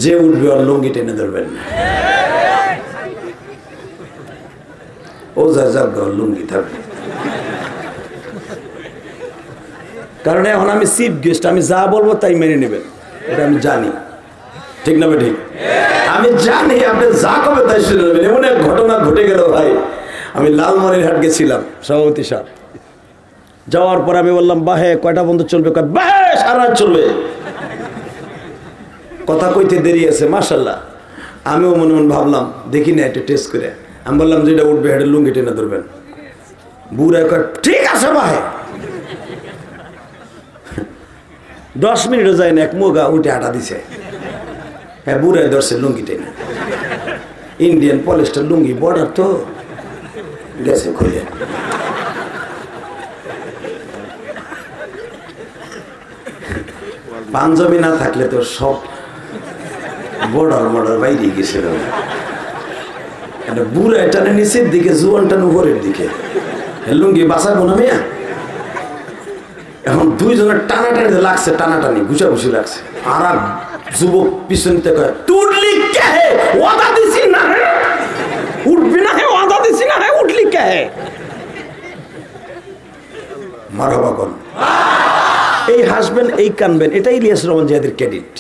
যে উঠবে ওর লুঙ্গি টেনে ধরবেন, ও যার লুঙ্গি থাকবে। কারণ এখন আমি চিফ গেস্ট, আমি যা বলবো তাই মেনে নেবেন, এটা আমি জানি। ঠিক না ঠিক? আমি জানি আপনি যা করবে তাই শুনে নেবেন। এমন এক ঘটনা ঘটে গেল ভাই, আমি লালমনিরহাট গেছিলাম সভাপতি সাহেব, যাওয়ার পর আমি বললাম বাহে কয়টা বন্ধু চলবে? বাহে সারা রাত চলবে। কথা কইতে দেরি আছে মাশাল্লাহ। আমিও মনে মনে ভাবলাম দেখি না একটা টেস্ট করে। আমি বললাম যেটা উঠবে হেঁটে লুঙ্গি টেনে ধরবেন। বুড়া কয় ঠিক আছে বাহে। 10 মিনিটও যায় না, এক মোগা উঠে আটা দিছে। হ্যাঁ বুড়ায় ধরছে লুঙ্গি টেনে, ইন্ডিয়ান পলিস্টার লুঙ্গি, বর্ডার তো গেছে খুলে। পাঞ্জাবি না থাকলে তো সব বর্ডার বাইরে গেছিল। বুড়া টানে নিচের দিকে, জুয়ান টান উপরের দিকে, লুঙ্গি বাঁচাবো না মিয়া। এখন দুইজনের টানাটানি লাগছে, টানাটানি ঘুষাঘুষি লাগছে। আর যুবক পিছনতে কয় তুই কে হে, ওয়াদা দিছি না হে, উঠবি না হে, ওয়াদা দিছি না হে, উঠলি কে হে? মারহাবা কোন এই হাসবেন এই কানবেন, এটাই ইলিয়াস রহমান জিহাদের ক্রেডিট।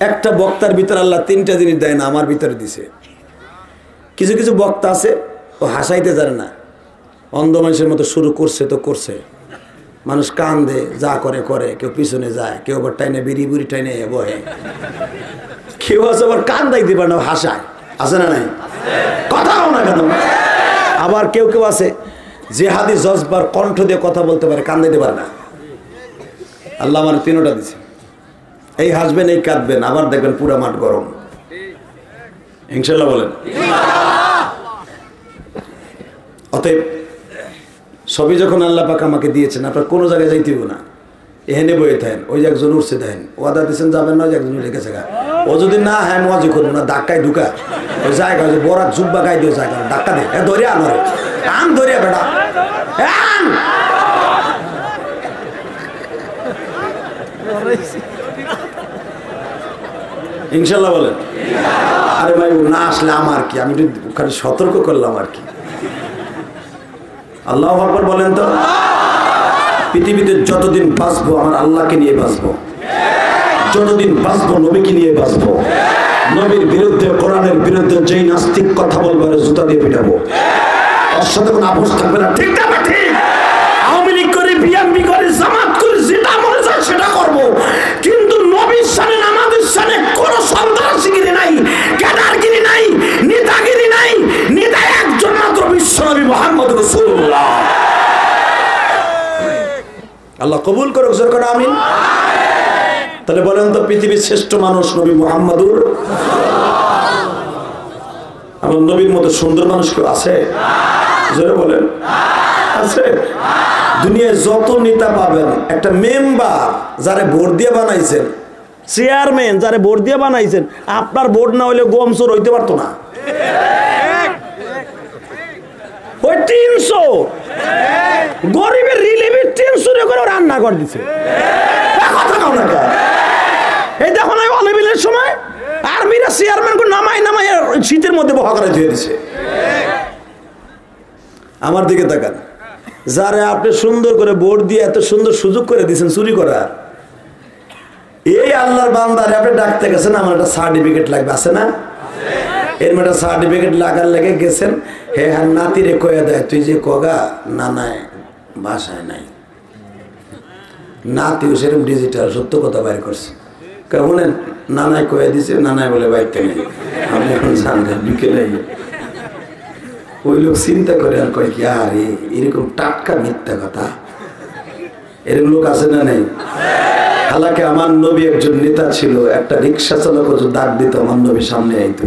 একটা বক্তার ভিতরে আল্লাহ 3টা জিনিস দেয় না, আমার ভিতরে দিছে। কিছু কিছু বক্তা আছে ও হাসাইতে জানে না, অন্ধ মানুষের মতো শুরু করছে তো করছে, মানুষ কান্দে, যা করে করে, কেউ পিছনে যায়, কেউ আবার টাইনে বিড়ি বুড়ি টাইনে বহে, কেউ আছে আবার কান্দাই দিবে না, হাসায়, আছে না নাই? কথাও না কেন। আবার কেউ কেউ আছে জেহাদি জজবার কণ্ঠ দিয়ে কথা বলতে পারে, কান্দাইতে পারে না। আল্লাহ আমার 3টা দিছে। এই হাসবেন এই কাঁদবেন, আবার দেখবেন পুরা মাঠ গরম। ইনশাল্লাহ বলেন। অতএব সবই যখন আল্লাহ পাক আমাকে দিয়েছেন, আপনার কোনো জায়গায় যাইতেইব না, এখানে বয়ে থাকেন। ওই যে একজন উঠছে দেখেন, ওয়াদা দিচ্ছেন যাবেন না, ওই যে একজন রেখেছে গা, ও যদি না হ্যাঁ মজা করবো না, ধাক্কায় ঢুকা ওই জায়গা বরাত জুব্বা গাই দিয়ে জায়গা ধাক্কা দে, ধরে আনরে আন, ধরিয়া বেটা আন। ইনশাল্লাহ বলেন। আরে ভাই না আসলে আমার কি, আমি খালি সতর্ক করলাম আর কি। আল্লাহু আকবার বলেন তো। পৃথিবীতে যতদিন বাঁচবো আমার আল্লাহকে নিয়ে বাঁচবো, যতদিন বাঁচবো নবীকে নিয়ে বাঁচবো। নবীর বিরুদ্ধে, কোরআনের বিরুদ্ধে যেই নাস্তিক কথা বলবে জুতা দিয়ে পিটাবো, ওর সাথে কোনো আপোষ থাকবে না। ঠিক না ঠিক? আওয়ামী লীগ করি, বিএনপি করি, জামাত করি, যেটা মনে চায় সেটা করবো, কিন্তু নবীর সামনে আমাদের সামনে কোনো সন্ত্রাসীগিরি নাই, ক্যাডারগিরি নাই, নেতাগিরি নাই। নেতা একজন মাত্র, বিশ্বনবী মুহাম্মদ রাসূলুল্লাহ। আল্লাহ কবুল করুক, জোরে করে আমিন। তাহলে বলেন তো পৃথিবীর শ্রেষ্ঠ মানুষ নবী মুহাম্মদুর রাসূলুল্লাহ। আমার নবীর মতো সুন্দর মানুষ কেউ আছে? জোরে বলেন আছে? দুনিয়ায় যত নেতা পাবেন, একটা মেম্বার যারা ভোট দিয়ে বানাইছেন, চেয়ারম্যান যারা ভোট দিয়ে বানাইছেন, আপনার ভোট না হলে গম চোর হইতে পারতো না। ওই 300 গরিবের রিলিফের 300 করে রান্না করে দিছে। কথা কও না কেন? এই দেখো না অলিভিলের সময় আর্মিরা চেয়ারম্যান করে নামাই শীতের মধ্যে বহা করে দিয়ে দিছে। আমার দিকে তাকান, যারা আপনি সুন্দর করে ভোট দিয়ে এত সুন্দর সুযোগ করে দিয়েছেন চুরি করার, এই আল্লাহর বান্দারে আপনি ডাকতে গেছেন, আমার একটা সার্টিফিকেট লাগবে, আছে না? এর একটা সার্টিফিকেট লাগার লেগে গেছেন, হে হ্যাঁ নাতিরে কয়ে দেয় তুই যে কগা নানায় বাসায় নাই, নাতিও সেরকম ডিজিটাল সত্য কথা বাইর করছে। কেমন নানায় কয়ে দিছে, নানায় বলে বাইরতে নেই, আপনি এখন জানতেন বিকেলে। ওই লোক চিন্তা করে আর কয় কি আরে এরকম টাটকা মিথ্যা কথা, এরকম লোক আছে না নেই? হালাকে আমার নবী একজন নেতা ছিল, একটা রিক্সা চালক ডাক দিত, আমার নবী সামনে আইতো।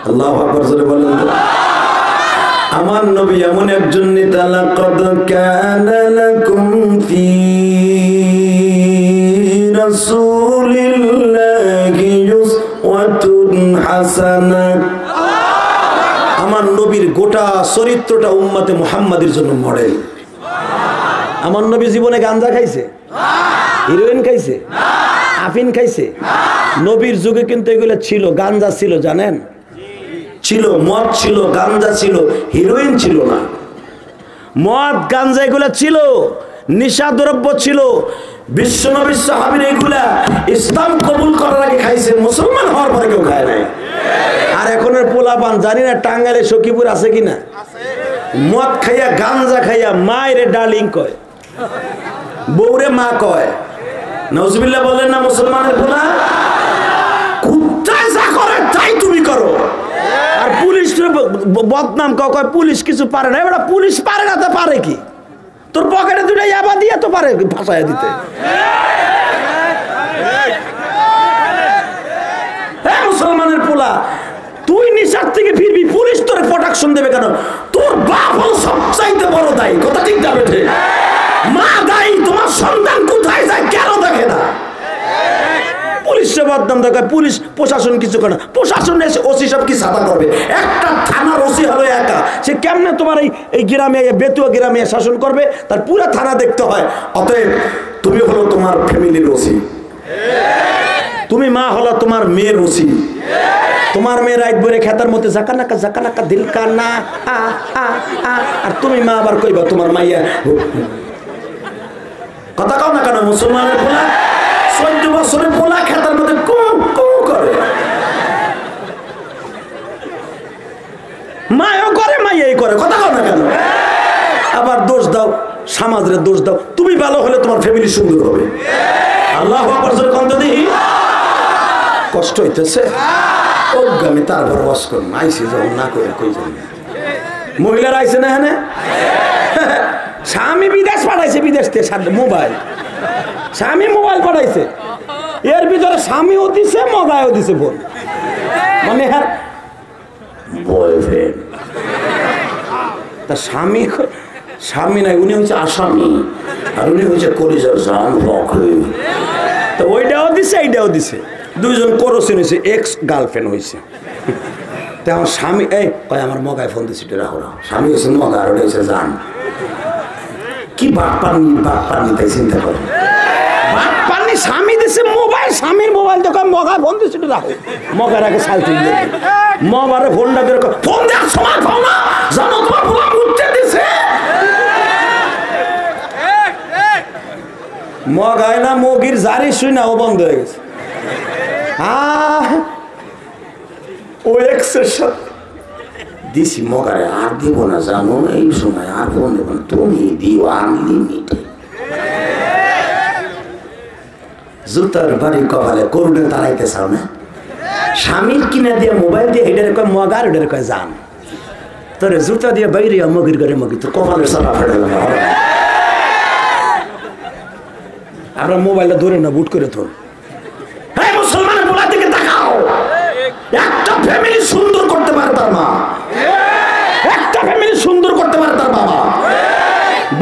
আল্লাহু আকবার জোরে বলেন তো। আমার নবী এমন একজন নেতা, লাকাদ কানা লাকুম ফি রাসূলিল্লাহি উসওয়াতুন হাসানাহ। আমার নবীর গোটা চরিত্রটা উম্মতে মুহাম্মাদের জন্য মডেল। আমার নবী জীবনে গাঞ্জা খাইছে? হিরোইন খাইছে? আফিন খাইছে? নবীর যুগে কিন্তু এগুলো ছিল, গাঞ্জা ছিল, জানেন? ছিল, মদ ছিল, গাঞ্জা ছিল, হিরোইন ছিল না। মদ গাঞ্জা এগুলো ছিল, নিশা দ্রব্য ছিল। বিশ্বনবী সাহাবীরা এগুলা ইসলাম কবুল করার আগে খাইছে, মুসলমান হওয়ার পরে কেউ খায় নাই। আর এখনের পোলাপান জানি না টাঙ্গাইলে সখীপুর আছে কিনা, মদ খাইয়া গাঞ্জা খাইয়া মায়ের ডার্লিং কয়, বউরে মা কয়। নাউজুবিল্লাহ বলেন না মুসলমানের পোলা? কুত্তায় যা করে তাই তুমি করো। আর পুলিশ বদনাম কয় পুলিশ কিছু পারে না। এবার পুলিশ পারে না, তা পারে কি? তোর পকেটে দুটো ইয়াবা দিয়ে তো পারে ফাঁসাইয়া দিতে। হ্যাঁ মুসলমানের পোলা, তুই নিশার থেকে ফিরবি, পুলিশ তোর প্রোটেকশন দেবে কেন? তোর বাপ হলো সবচাইতে বড় দায়ী। কথা ঠিক না বেঠে? মা দায়ী, তোমার সন্তান কোথায় যায় কেন দেখে না। পুলিশের বদনাম দেখায়, পুলিশ প্রশাসন কিছু করে না। প্রশাসন এসে ওসি সব কি সাদা করবে? একটা থানার ওসি হলো একা, সে কেমনে তোমার এই গ্রামে, বেতুয়া গ্রামে শাসন করবে? তার পুরো থানা দেখতে হয়। অতএব তুমি হলো তোমার ফ্যামিলির ওসি, তুমি মা হলো তোমার মেয়ের ওসি। তোমার মেয়ে রাত ভরে খেতার মধ্যে জাকানাকা দিল কানা আর তুমি মা আবার কইবা তোমার মাইয়া। কথা কও না কেন মুসলমানের পোলা? 14 বছরের পোলা খেতার মধ্যে কু কু করে, মায়ও করে মাইয়াই করে। কথা কও না কেন? আবার দোষ দাও, সমাজের দোষ দাও। তুমি ভালো হলে তোমার ফ্যামিলি সুন্দর হবে। আল্লাহু আকবার জোরে কন্ত দিই। কষ্ট হইতেছে আমি তারপর ওয়াশ করুন আইসি যখন না করে কই যাই। মহিলারা আইসে না হ্যাঁ, স্বামী বিদেশ পাঠাইছে, বিদেশ থেকে মোবাইল, স্বামী মোবাইল পাঠাইছে, এর ভিতরে স্বামীও দিছে মগায়ও দিছে বোন, মানে হ্যাঁ বয়ফ্রেন্ড। তা স্বামী, স্বামী নাই, উনি হচ্ছে আসামি, আর উনি হচ্ছে কলিজার জান ফখরুল। তো ওইটাও দিছে এইটাও দিছে, দুইজন করছেন হয়েছে, এক্স গার্লফ্রেন্ড হয়েছে। তেমন স্বামী এই কয় আমার মগায় ফোন দিচ্ছে, রাখো রাখো। স্বামী হয়েছে মগা আর ওটা হয়েছে জান। কি বাপ পাননি তাই চিন্তা করো। বাপ পাননি, স্বামী দিছে মোবাইল, স্বামীর মোবাইল তো কয় মগা ফোন দিচ্ছে, রাখো। মগার আগে সালতে দিয়ে মগারে ফোনটা দিয়ে ফোন দেওয়ার সময় পাও না, জানো তোমার পোলা মুখতে দিছে। মগায় না মগির জারি শুই না, ও বন্ধ হয়ে গেছে। ও এক্সের সাথে দিছি মগারে, আর দিব না জানো, এই সময় আর ফোন দেব না, তুমি দিও আনলিমিটেড। জুতার বাড়ি কপালে করুণে তাড়াইতে চাও না, স্বামীর কিনা দিয়ে মোবাইল দিয়ে এটার কয় মগার, এটার কয় জান। তোরে জুতা দিয়ে বাইরে মগির করে মগি, তোর কপালের সারা ফেটে গেল। আমরা মোবাইলটা ধরে না, বুট করে তোর। হ্যাঁ মুসলমানের পোলা দিকে তাকাও। একটা ফ্যামিলি সুন্দর করতে পারে তার মা, একটা ফ্যামিলি সুন্দর করতে পারে তার বাবা।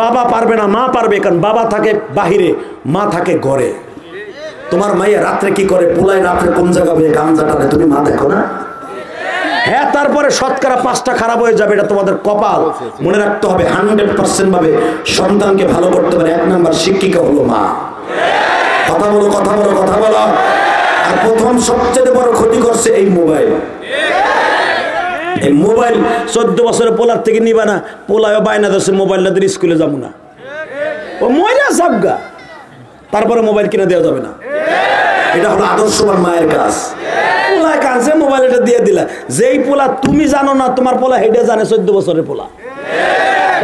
বাবা পারবে না, মা পারবে, কারণ বাবা থাকে বাহিরে, মা থাকে ঘরে। তোমার মাইয়া রাত্রে কি করে, পোলায় রাত্রে কোন জায়গা হয়ে গাঞ্জা টানে, তুমি মা দেখো না? হ্যাঁ, তারপরে শতকরা 5টা খারাপ হয়ে যাবে, এটা তোমাদের কপাল। মনে রাখতে হবে 100% ভাবে সন্তানকে ভালো করতে পারে 1 নাম্বার শিক্ষিকা হলো মা। কথা বলো, কথা বলো, কথা বলো। আর প্রথম সবচেয়ে বড় ক্ষতি করছে এই মোবাইল। এই মোবাইল 14 বছরের পোলার থেকে নিবা না, পোলায়ও বায়না ধরছে মোবাইলটা দিয়ে স্কুলে যাবো না, ও মজা সাবগা, তারপরে মোবাইল কিনে দেওয়া যাবে না। এটা হলো আদর্শবান মায়ের কাজ। পোলা কাছে মোবাইল এটা দিয়ে দিলা, যেই পোলা তুমি জানো না, তোমার পোলা হেডে জানে 14 বছরের পোলা।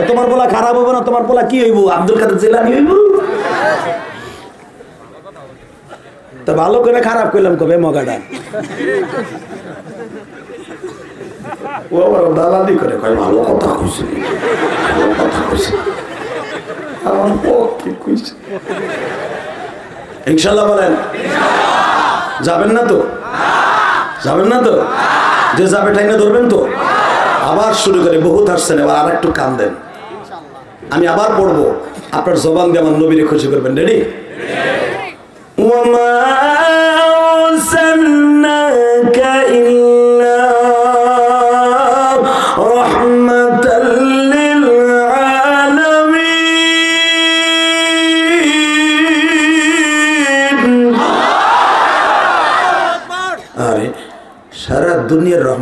তোমার পোলা খারাপ হইব না, তোমার পোলা কি হইব, আব্দুল কাদের জিলানী হইব। তা ভালো করে খারাপ করলাম কবে মগাটা, ও আবার দালালি করে কয় ভালো কথা কইছে, ভালো কথা কইছে, আমার পক্ষে কইছে। ইনশাআল্লাহ বলেন যাবেন না তো? যাবেন না তো? যে যাবে টাইনে ধরবেন তো? আবার শুরু করে, বহুত আসছেন, এবার আর একটু কান দেন, আমি আবার পড়বো, আপনার জবান দিয়ে আমার নবীরে খুশি করবেন। রেডি? ওমা আরসালনাকা ইল্লা রাহমাতাল লিল আলামিন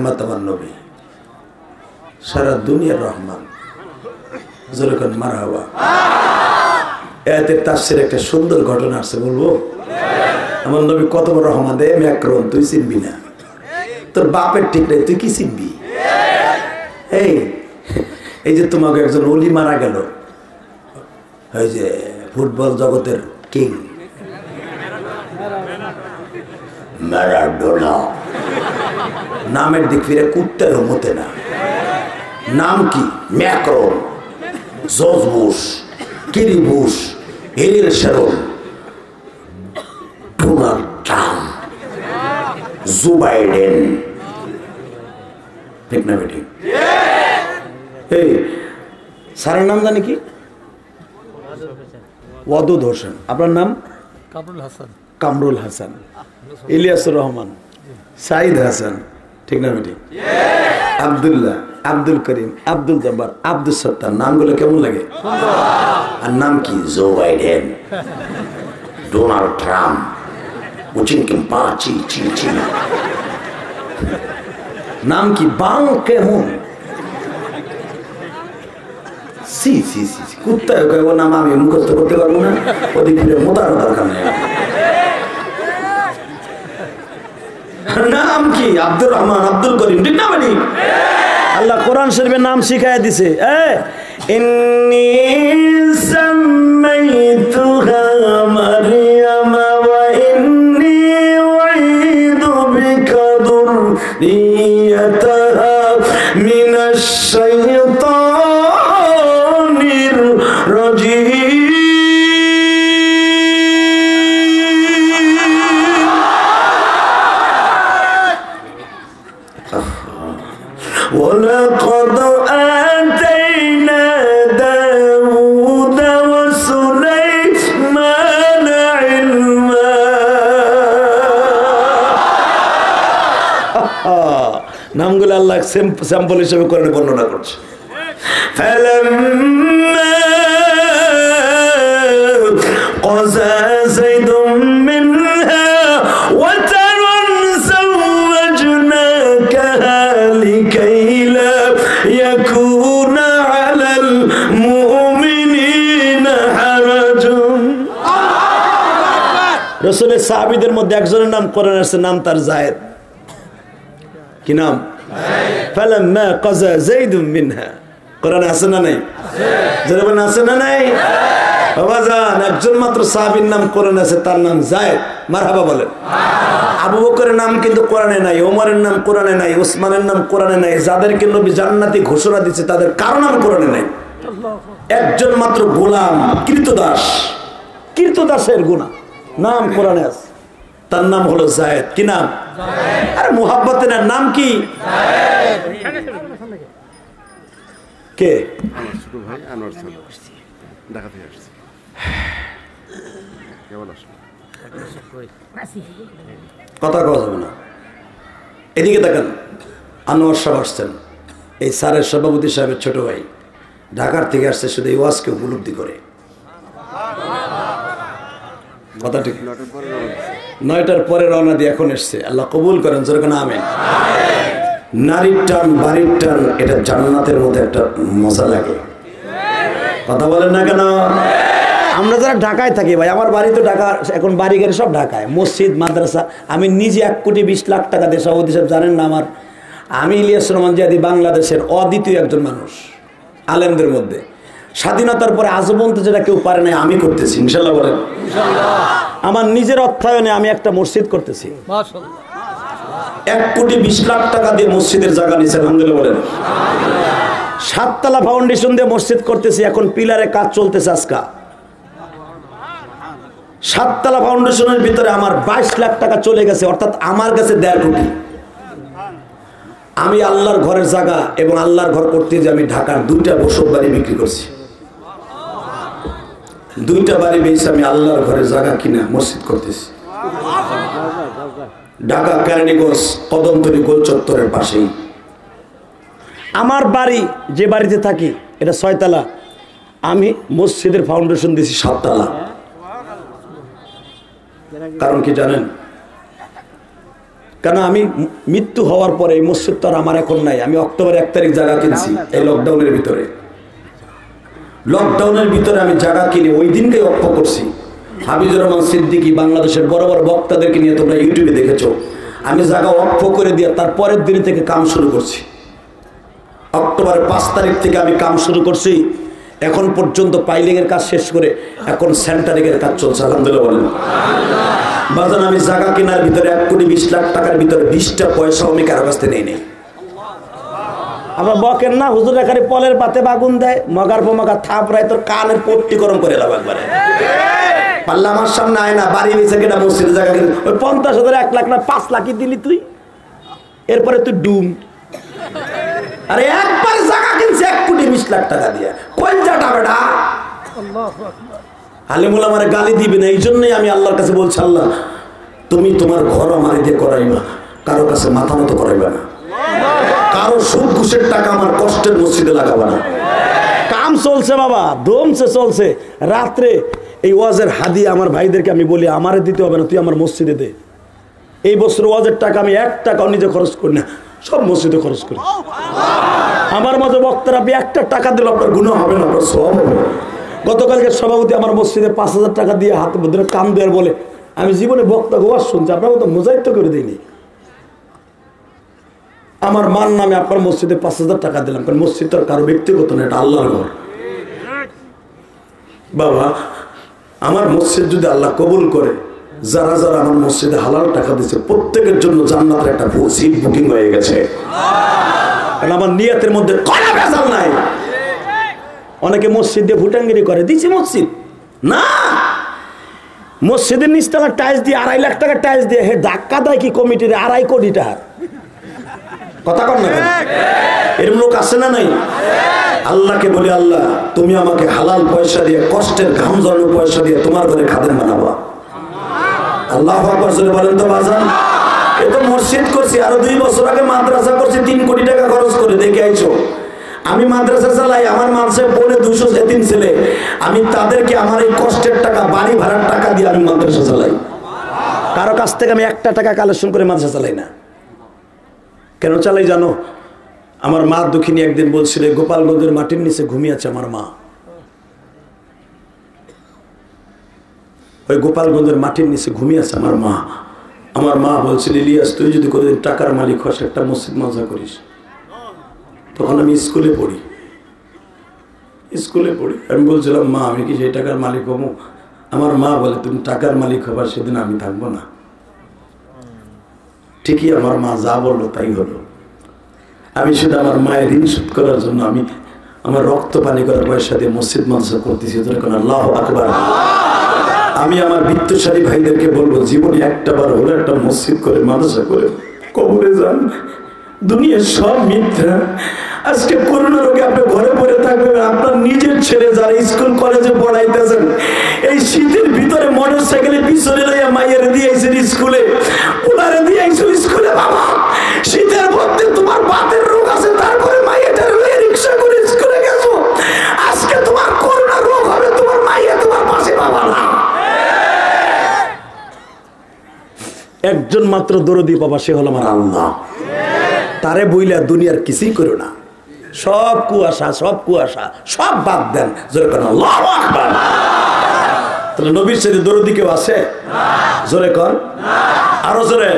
রহমত আমার নবী, সারা দুনিয়ার রহমান। যেরকম মারহাবা। এতে তাফসীরে একটা সুন্দর ঘটনা আছে, বলবো? আমার নবী কত বড় রহমান। দে ম্যাক্রন, তুই চিনবি না, তোর বাপের ঠিক নেই, তুই কি চিনবি? এই যে তোমাকে একজন ওলি মারা গেল, ওই যে ফুটবল জগতের কিং ম্যারাডোনা, নামের দিক ফিরে কুত্তেরও মতে না। নাম কি? Macron, George Bush, Kerry Bush, Ariel Sharon, Donald Trump, Joe Biden. ঠিক না বেটি? এই স্যারের নাম জানি কি? ওয়াদুদ হোসেন। আপনার নাম? কামরুল হাসান। কামরুল হাসান, ইলিয়াসুর রহমান, সাইদ হাসান। ঠিক না বেটি? আব্দুল্লাহ, আব্দুল করিম, আব্দুল জব্বার, আব্দুল সত্তার। নামগুলো কেমন লাগে? আর নাম কি? জো বাইডেন, ডোনাল্ড ট্রাম্প, উচিন কিম্পা, চি চি চি। নাম কি? বাং কেমন? সি সি সি সি। কুত্তা ও নাম আমি মুখস্থ করতে পারবো না, ওদিক ফিরে মোতার দরকার নেই। নাম কি? আব্দুর রহমান, আব্দুল করিম। ঠিক না বেটি? আল্লাহ কোরআন শরীফের নাম শিখায় দিছে। ইন্নী সামাইতুহা মারইয়াম ওয়া ইন্নী উঈদু বিকা যুররিয়াতাহা মিনাশ শাইতানির রাজীম। ولقد آتينا داود وسليمان علما। নামগুলো আল্লাহ স্যাম্পল হিসেবে করে বর্ণনা করছে। فلما قضى زيد منها وترا زوجناكها لكي لا يكون على المؤمنين حرج। রাসূলের সাহাবীদের মধ্যে একজনের নাম কোরআনে আছে, নাম তার যায়েদ। কি নাম? ফালাম্মা কাযা যায়দুম মিনহা। কোরআনে আছে না নাই? যেরকম আছে না নাই? বাবাজান, একজন মাত্র সাহাবীর নাম কোরআনে আছে, তার নাম যায়েদ। মারহাবা বলেন। আবু বকরের নাম কিন্তু কোরআনে নাই, ওমরের নাম কোরআনে নাই, ওসমানের নাম কোরআনে নাই। যাদেরকে নবী জান্নাতি ঘোষণা দিয়েছে তাদের কারো নাম কোরআনে নাই। একজন মাত্র গোলাম, কৃতদাস, কৃতদাসের গুনাহ নাম কোরআনে আছে, তার নাম হলো যায়েদ। কি নাম? আরে মুহাব্বতের নাম কি? কে? ভাই আনোয়ার ছোট ঢাকা থেকে আসছে। কেমন আসলো? কথা কওয়া যাবে না। এদিকে দেখেন, আনোয়ার সাহেব আসছেন, এই স্যারের সভাপতি সাহেবের ছোট ভাই, ঢাকার থেকে আসছে, শুধু এই ওয়াজকে উপলব্ধি করে। কথা ঠিক? 9টার পরে রওনা দিয়ে এখন এসছে। আল্লাহ কবুল করেন, যেরকম আমিন। নারীর টান, বাড়ির টান, এটা জান্নাতের মধ্যে একটা মজা লাগে। কথা বলেন না কেন? আমরা যারা ঢাকায় থাকি, ভাই আমার বাড়ি তো ঢাকা, এখন বাড়ি গাড়ি সব ঢাকায়, মসজিদ, মাদ্রাসা। আমি নিজে 1,20,00,000 টাকা দিয়ে সভাপতি সাহেব জানেন না আমার। আমি ইলিয়াস রহমান জিয়াদি বাংলাদেশের অদ্বিতীয় একজন মানুষ আলেমদের মধ্যে। স্বাধীনতার পরে আজ পর্যন্ত যেটা কেউ পারে না আমি করতেছি, ইনশাল্লাহ বলেন। আমার নিজের অর্থায়নে আমি একটা মসজিদ করতেছি। 1,20,00,000 টাকা দিয়ে মসজিদের জায়গা নিয়েছে, আলহামদুলিল্লাহ বলেন। 7 তলা ফাউন্ডেশন দিয়ে মসজিদ করতেছি, এখন পিলারে কাজ চলতেছে। আজকা 7 তলা ফাউন্ডেশনের ভিতরে আমার 22 লাখ টাকা চলে গেছে, অর্থাৎ আমার কাছে 1.5 কোটি। আমি আল্লাহর ঘরের জায়গা এবং আল্লাহর ঘর করতে যে আমি ঢাকার 2টা বসত বাড়ি বিক্রি করছি। 2টা বাড়ি বেশি আমি আল্লাহর ঘরের জায়গা কিনা মসজিদ করতেছি। ঢাকা কেরানীগঞ্জ কদমতলী গোল চত্বরের পাশেই আমার বাড়ি। যে বাড়িতে থাকি এটা 6 তলা, আমি মসজিদের ফাউন্ডেশন দিয়েছি 7 তলা। কারণ কি জানেন? কেন আমি মৃত্যু হওয়ার পরে এই মসজিদ তো আর আমার এখন নাই। আমি অক্টোবর 1 তারিখ জায়গা কিনছি এই লকডাউনের ভিতরে আমি জায়গা কিনে ওই দিনকে অক্ষ করছি। হাফিজুর রহমান সিদ্দিকী বাংলাদেশের বড় বড় বক্তাদেরকে নিয়ে তোমরা ইউটিউবে দেখেছো। আমি জায়গা অক্ষ করে দিয়ে তার পরের দিন থেকে কাম শুরু করছি। অক্টোবরের 5 তারিখ থেকে আমি কাম শুরু করছি। এখন পর্যন্ত পাইলিং এর কাজ শেষ করে এখন সেন্টারিং এর কাজ চলছে। আলহামদুলিল্লাহ বলেন। বাজান আমি জায়গা কেনার ভিতরে 1,20,00,000 টাকার ভিতরে 20টা পয়সাও আমি কারো কাছ থেকে নেই। আমরা বকেন না হুজুর এখানে পলের পাতে বাগুন দেয়, মগার পমগা থাপ রায় তোর কানের পট্টি গরম করে এলাম একবারে। পাল্লা আমার সামনে আয় না, বাড়ি বেঁচে কেনা মসজিদে জায়গা কিনে ওই 50,000 1 লাখ না 5 লাখই দিলি তুই, এরপরে তুই ডুম। আরে একবার জায়গা কিনছে 1,20,00,000 টাকা দিয়ে, কই যাটা বেটা? আলেমুল আমারে গালি দিবে না, এই জন্যই আমি আল্লাহর কাছে বলছি, আল্লাহ তুমি তোমার ঘর আমার দিয়ে করাইবা, কারো কাছে মাথা মতো করাইবা না, কারো সুদ ঘুষের টাকা আমার কষ্টের মসজিদে লাগাবা না। কাম চলছে বাবা, দমছে চলছে। রাত্রে এই ওয়াজের হাদিয়া আমার ভাইদেরকে আমি বলি আমারে দিতে হবে না, তুই আমার মসজিদে দে। এই বছর ওয়াজের টাকা আমি 1 টাকাও নিজে খরচ করি না, সব মসজিদে খরচ করি। আমার মতো বক্তারা আপনি 1টা টাকা দিলে আপনার গুনাহ হবে না, আপনার সওয়াব হবে। গতকালকে সভাপতি আমার মসজিদে 5,000 টাকা দিয়ে হাতে মধ্যে কাম দেওয়ার বলে আমি জীবনে বক্তা ওয়াজ শুনছি, আপনার মতো মোজাইত করে দিইনি। আমার মার নামে আপনার মসজিদে 5,000 টাকা দিলাম, কারণ মসজিদ তো কারো ব্যক্তিগত না, এটা আল্লাহর ঘর। বাবা আমার মসজিদ যদি আল্লাহ কবুল করে, যারা যারা আমার মসজিদে হালাল টাকা দিচ্ছে প্রত্যেকের জন্য জান্নাতের একটা সিট বুকিং হয়ে গেছে। কারণ আমার নিয়তের মধ্যে কোনো ভেজাল নাই। অনেকে মসজিদ দিয়ে ভুটাঙ্গিরি করে, দিচ্ছি মসজিদ না, মসজিদের নিচতলা টাইলস দিয়ে 2.5 লাখ টাকা টাইলস দিয়ে হে ধাক্কা দেয় কি কমিটির 2.5 কোটি টাকা। কথা কর না, এরকম লোক আছে না নাই? আল্লাহকে বলি, আল্লাহ তুমি আমাকে হালাল পয়সা দিয়ে, কষ্টের ঘাম ঝরানো পয়সা দিয়ে তোমার ঘরে খাদেম বানাবা। আল্লাহু আকবার বলেন তো বাজান। এ তো মসজিদ করছি, আরো 2 বছর আগে মাদ্রাসা করছি 3 কোটি টাকা খরচ করে, দেখে আইছো। আমি মাদ্রাসা চালাই, আমার মাদ্রাসায় পড়ে 200 এতিম ছেলে, আমি তাদেরকে আমার এই কষ্টের টাকা, বাড়ি ভাড়ার টাকা দিয়ে আমি মাদ্রাসা চালাই। কারো কাছ থেকে আমি 1টা টাকা কালেকশন করে মাদ্রাসা চালাই না। কেন চালাই জানো? আমার মা দুঃখিনী একদিন বলছিল গোপালগঞ্জের মাটির নিচে ঘুমিয়ে আছে আমার মা। ওই গোপালগঞ্জের মাটির নিচে ঘুমিয়ে আছে আমার মা। আমার মা বলছিল, ইলিয়াস তুই যদি কোনোদিন টাকার মালিক হস, একটা মসজিদ মজা করিস। তখন আমি স্কুলে পড়ি। আমি বলছিলাম, মা আমি কি সেই টাকার মালিক হবো? আমার মা বলে, তুমি টাকার মালিক হবার সেদিন আমি থাকবো না। ঠিকই আমার মা যা বললো তাই হলো। আমি শুধু আমার মায়ের ঋণ শোধ করার জন্য আমি আমার রক্ত পানি করার পয়সা দিয়ে মসজিদ মাদ্রাসা করতেছি। আল্লাহু আকবার। আমি আমার বিত্তশালী ভাইদেরকে বলবো, জীবনে একটা বার হলে একটা মসজিদ করে মাদ্রাসা করে কবরে যান। দুনিয়ার সব মিথ্যা। আজকে করোনা রোগে আপনি ঘরে পড়ে থাকবেন, আপনার নিজের ছেলে যারা স্কুল কলেজে পড়াইতেছেন, এই শীতের ভিতরে মোটরসাইকেলে পিছনে লইয়া মাইয়ারে দিয়েছেন স্কুলে, ওনারে দিয়েছো স্কুলে। বাবা শীতের মধ্যে তোমার বাতের রোগ আছে, তারপরে মাইয়াটার লইয়া রিক্সা করে স্কুলে গেছো। আজকে তোমার করোনা রোগ হবে, তোমার মাইয়া তোমার পাশে পাবা না। একজন মাত্র দরদি পাবা, সে হলো আমার আল্লাহ। তারে বইলা দুনিয়ার কিছুই করো না, সব কুয়াশা, সব বাদ দেন। জোরে করেন আল্লাহু আকবার। তাহলে নবীর সাথে দরদি কেউ আছে? জোরে কর, আরো জোরে।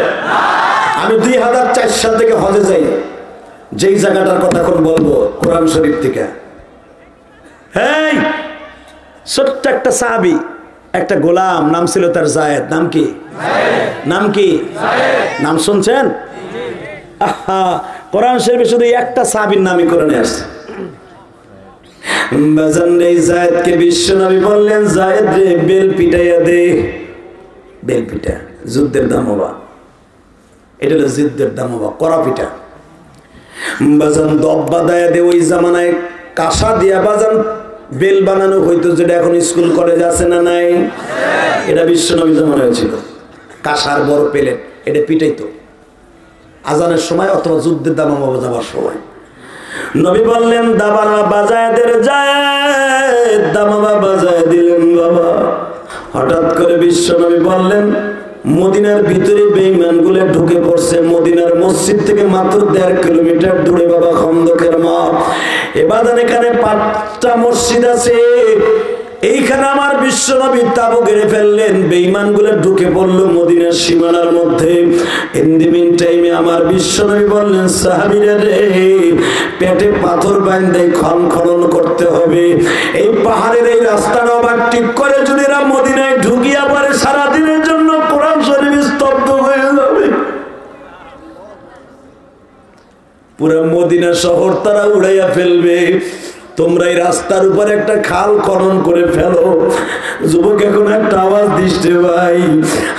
আমি 2004 সাল থেকে হজে যাই। যেই জায়গাটার কথা এখন বলবো কোরআন শরীফ থেকে। এই ছোট্ট একটা সাহাবী, একটা গোলাম, নাম ছিল তার জায়েদ। নাম কি? নাম শুনছেন? কোরআন শরীফে শুধু একটা সাহাবীর নামই কোরআনে আছে। বাজান এই জায়েদকে বিশ্বনবী বললেন, জায়েদ রে বেল পিটাইয়া দে। বেল পিটা যুদ্ধের দাম হবা, এটা হলো যুদ্ধের দাম হবা, কড়া পিটা। বাজান দব্বা দেয়া দে। ওই জামানায় কাঁসা দিয়া বাজান বেল বানানো হইতো, যেটা এখন স্কুল কলেজ আছে না নাই? এটা বিশ্বনবী জামানায় হয়েছিল। কাঁসার বড় প্লেট, এটা পিটাইতো আজানের সময় অথবা যুদ্ধের দামামা বাজাবার সময়। নবী বললেন, দামামা বাজায় দের, জায়েদ দামামা বাজায় দিলেন। বাবা হঠাৎ করে বিশ্ব নবী বললেন, মদিনার ভিতরে বেঈমানগুলো ঢুকে পড়ছে। মদিনার মসজিদ থেকে মাত্র 1.5 কিলোমিটার দূরে বাবা খন্দকের মাঠ। এবাদান এখানে 5টা মসজিদ আছে। এইখানে আমার বিশ্বনবী তাবু গেড়ে ফেললেন। বেঈমানগুলো ঢুকে পড়লো মদিনার সীমানার মধ্যে। ইন দি মিন টাইমে আমার বিশ্বনবী বললেন, সাহাবীরা রে, পেটে পাথর বাঁধে খনন করতে হবে। এই পাহাড়ের এই রাস্তাটা আবার ঠিক করে যদি এরা মদিনায় ঢুকিয়া পড়ে, সারাদিনের জন্য কোরআন শরীফ স্তব্ধ হয়ে যাবে। পুরো মদিনা শহর তারা উড়াইয়া ফেলবে। তোমরা এই রাস্তার উপর একটা খাল খনন করে ফেলো। যুবক এখন একটা আওয়াজ দিচ্ছে ভাই।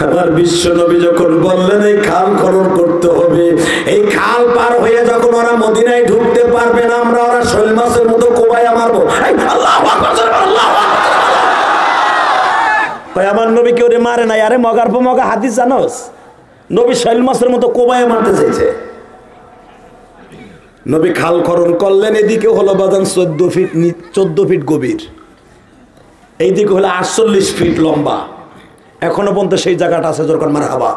আমার বিশ্বনবী যখন বললেন এই খাল খনন করতে হবে, এই খাল পার হয়ে যখন ওরা মদিনায় ঢুকতে পারবে না, আমরা ওরা শৈল মাছের মতো কোবাইয়া মারবো। আল্লাহু আকবার, আল্লাহু আকবার। আমার নবী কেউ রে মারে নাই। আরে মগার পর মগা হাদিস জানোস, নবী শৈল মাছের মতো কোবাইয়া মারতে চাইছে। নবী খাল খনন করলেন। এদিকে হলো বাজান 14 ফিট গভীর, এইদিকে হলো 48 ফিট লম্বা। এখনো পর্যন্ত সেই জায়গাটা আছে। যখন মারহাবা।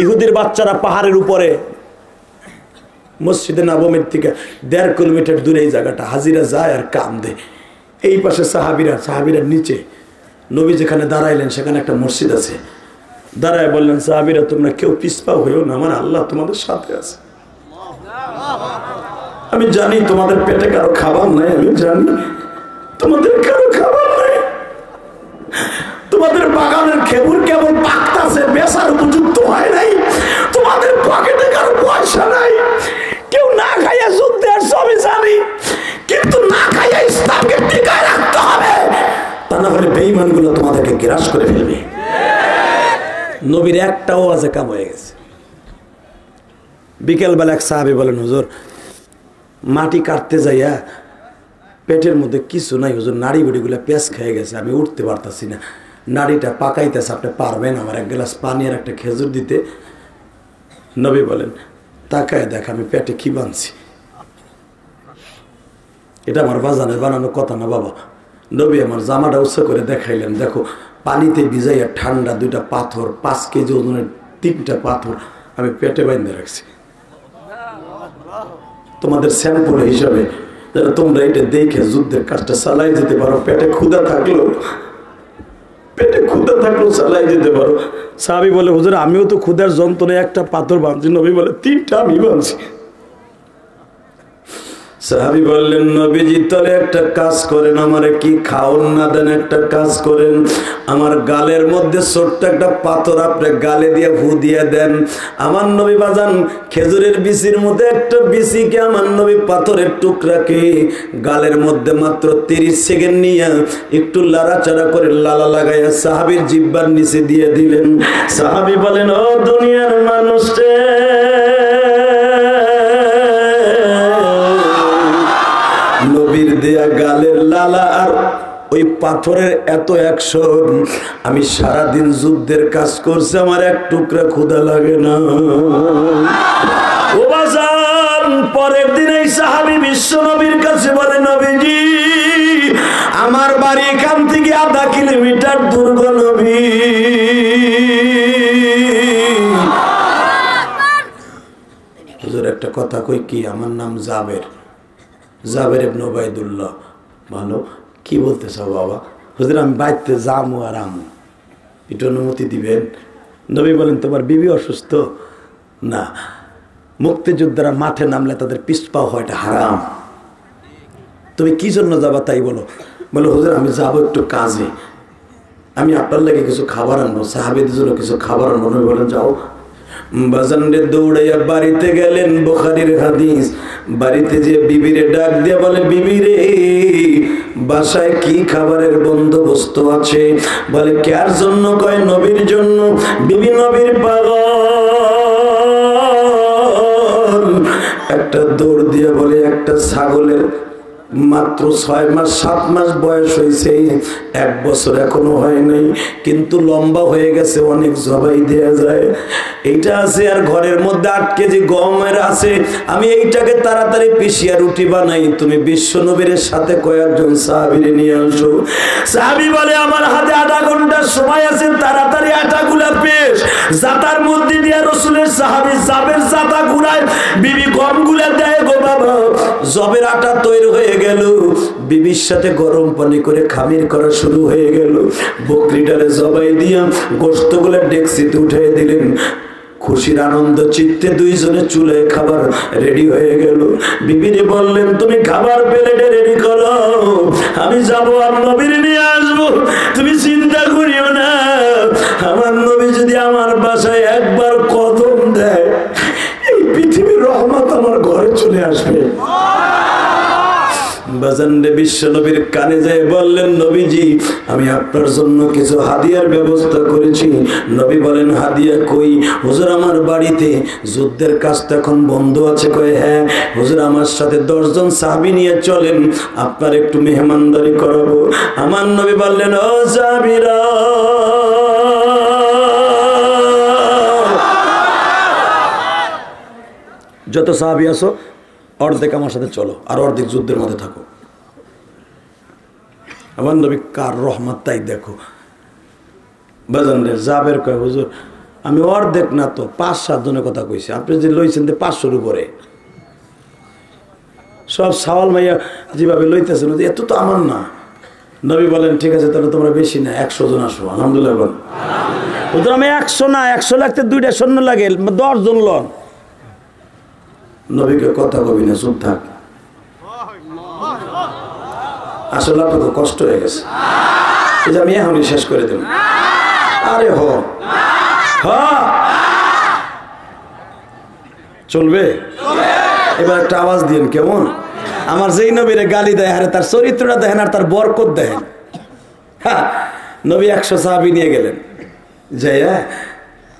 ইহুদির বাচ্চারা পাহাড়ের উপরে মসজিদে নববীর থেকে 1.5 কিলোমিটার দূরে এই জায়গাটা, হাজিরা যায় আর কান্দে। এই পাশে সাহাবীরা নিচে। নবী যেখানে দাঁড়াইলেন সেখানে একটা মসজিদ আছে। দাঁড়ায় বললেন, সাহাবীরা তোমরা কেউ পিছপা হইও না, আমার আল্লাহ তোমাদের সাথে আছে। আমি জানি তোমাদের পেটে কারো খাবার নাই, আমি জানি তোমাদের কারো খাবার নাই, তোমাদের বাগানের খেজুর কেবল পাকতাছে, বেচার উপযুক্ত হয় নাই, তোমাদের পকেটে কারো পয়সা নাই, কেউ না খাইয়া যুদ্ধে আসছে আমি জানি, কিন্তু না খাইয়া ইসলামকে টিকায় রাখতে হবে, তা না হলে বেঈমানগুলো তোমাদেরকে গ্রাস করে ফেলবে। নবীর একটা ওয়াজে কাম হয়ে গেছে। বিকেলবেলা এক সাহাবী বলেন, হুজুর মাটি কাটতে যাইয়া পেটের মধ্যে কিছু নাই হুজুর, নাড়ি বুড়িগুলো পেঁচ খেয়ে গেছে, আমি উঠতে পারতাছি না, নাড়িটা পাকাইতেছে, আপনি পারবেন আমার 1 গ্লাস পানি আর একটা খেজুর দিতে? নবী বলেন, তাকায় দেখ আমি পেটে কি বানছি। এটা আমার বাজানের বানানো কথা না বাবা। নবী আমার জামাটা উৎস করে দেখাইলেন, দেখো পানিতে ভিজাইয়া ঠান্ডা 2টা পাথর, 5 কেজি ওজনের 3টা পাথর আমি পেটে বাইন্ধে রাখছি তোমাদের স্যাম্পল হিসাবে, যারা তোমরা এটা দেখে যুদ্ধের কাজটা চালাই যেতে পারো। পেটে ক্ষুধা থাকলো চালাই যেতে পারো। সাহাবী বলে, হুজুর আমিও তো ক্ষুধার যন্ত্রণায় একটা পাথর বাঁধছি। নবী বলে, 3টা আমি বাঁধছি। সাহাবী বললেন, নবীজি তাহলে একটা কাজ করেন, আমারে কি খাওন না দেন, একটা কাজ করেন, আমার গালের মধ্যে ছোট্ট একটা পাথর আপনি গালে দিয়ে ফু দিয়ে দেন। আমার নবী বাজান খেজুরের বিচির মধ্যে একটা বিচিকে আমার নবী পাথরের টুকরাকে গালের মধ্যে মাত্র 30 সেকেন্ড নিয়ে একটু লাড়াচাড়া করে লালা লাগাইয়া সাহাবীর জিহ্বার নিচে দিয়ে দিলেন। সাহাবী বলেন, ও দুনিয়ার মানুষ রে, নবীর দেয়া গালের লালা আর ওই পাথরের এত অ্যাকশন, আমি সারাদিন যুদ্ধের কাজ করছি, আমার এক টুকরা ক্ষুধা লাগে না। ও বাজান, পরের দিন এই সাহাবী বিশ্ব নবীর কাছে বলে, নবীজি আমার বাড়ি এখান থেকে 1/2 কিলোমিটার দূর গো নবী। হুজুর একটা কথা কই কি, আমার নাম জাবের ইবনে উবাইদুল্লাহ। ভালো, কি বলতে চাও বাবা? হুজুর আমি বাইতে যামু আর আমু, একটু অনুমতি দিবেন? নবী বলেন, তোমার বিবি অসুস্থ? না, মুক্তিযোদ্ধারা মাঠে নামলে তাদের পিছপাও হয়, এটা হারাম। তুমি কি জন্য যাবা তাই বলো? বলো, হুজুর আমি যাবো একটু কাজে, আমি আপনার লাগে কিছু খাবার আনবো, সাহাবীদের জন্য কিছু খাবার আনবো। নবী বলেন, যাও। বাজানরে দৌড়াইয়া বাড়িতে গেলেন, বুখারীর হাদিস। বাড়িতে যে বিবিরে ডাক দিয়ে বলে, বিবিরে বাসায় কি খাবারের বন্দোবস্ত আছে? বলে, কার জন্য? কয় নবীর জন্য। বিবি নবীর পাগল। একটা দৌড় দিয়ে বলে, একটা ছাগলের মাত্র 6 মাস 7 মাস বয়স হয়েছে, 1 বছর এখনো হয় নাই, কিন্তু লম্বা হয়ে গেছে, অনেক জবাই দেয়া যায়। এইটা আছে আর ঘরের মধ্যে 8 কেজি গমের আছে, আমি এইটাকে তাড়াতাড়ি পিষিয়া রুটি বানাই, তুমি বিশ্ব নবীর সাথে কয়েকজন সাহাবীরে নিয়ে আসো। সাহাবী বলে আমার হাতে আধা ঘন্টার সময় আছে, তাড়াতাড়ি আটাগুলা পেশ। জাতার মধ্যে দিয়ে রাসূলের সাহাবী জাবের জাতা ঘুরায়, বিবি গমগুলা দেয় গো বাবা। জবের আটা তৈরি হয়ে গেল, বিবির সাথে গরম পানি করে খামির করা শুরু হয়ে গেল। বকরিটারে জবাই দিয়া গোশতগুলো ডেকচিতে উঠিয়ে দিলেন। খুশির আনন্দ চিত্তে দুইজনে চুলায় খাবার রেডি হয়ে গেল। বিবিরে বললেন তুমি খাবার প্লেটে রেডি করো, আমি যাবো আর নবীর নিয়ে আসবো, তুমি চিন্তা করিও না। আমার নবী যদি আমার বাসায় একবার কদম দেয়, এই পৃথিবীর রহমত আমার ঘরে চলে আসবে। বাজানরে বিশ্ব নবীর কানে যায় বললেন নবীজি আমি আপনার জন্য কিছু হাদিয়ার ব্যবস্থা করেছি। নবী বলেন হাদিয়া কই? হুজুর আমার বাড়িতে যুদ্ধের কাজটা এখন বন্ধ আছে। কয় হ্যাঁ হুজুর আমার সাথে 10 জন সাহাবী নিয়ে চলেন, আপনার একটু মেহমানদারি করাবো। আমার নবী বললেন ও সাহাবীরা যত সাহাবী আছো অর্ধেক আমার সাথে চলো, আর অর্ধেক যুদ্ধের মধ্যে থাকো। আমার নবী কার রহমত তাই দেখো। বাজান রে জাবের কয় হুজুর আমি অর্ধেক না তো 5-7 জনের কথা কইছি, আপনি যে লইছেন 500-র উপরে। সব সাওয়াল মাইয়া যেভাবে লইতেছেন এত তো আমার না। নবী বলেন ঠিক আছে তাহলে তোমরা বেশি না 100 জন আসো। আলহামদুলিল্লাহ বল হুজুর আমি 100 না, 100 লাগতে 2টা সৈন্য লাগে, 10 জন লন। নবীকে কথা কবি না, চুপ থাক। আসলে আপনাকে কষ্ট হয়ে গেছে, এই যে আমি এখনই শেষ করে দেব। আরে হ চলবে? এবার একটা আওয়াজ দিন কেমন? আমার যেই নবীরে গালি দেয় আরে তার চরিত্রটা দেখেন আর তার বরকত দেখেন। হ্যাঁ নবী 100 সাহাবী নিয়ে গেলেন, যাইয়া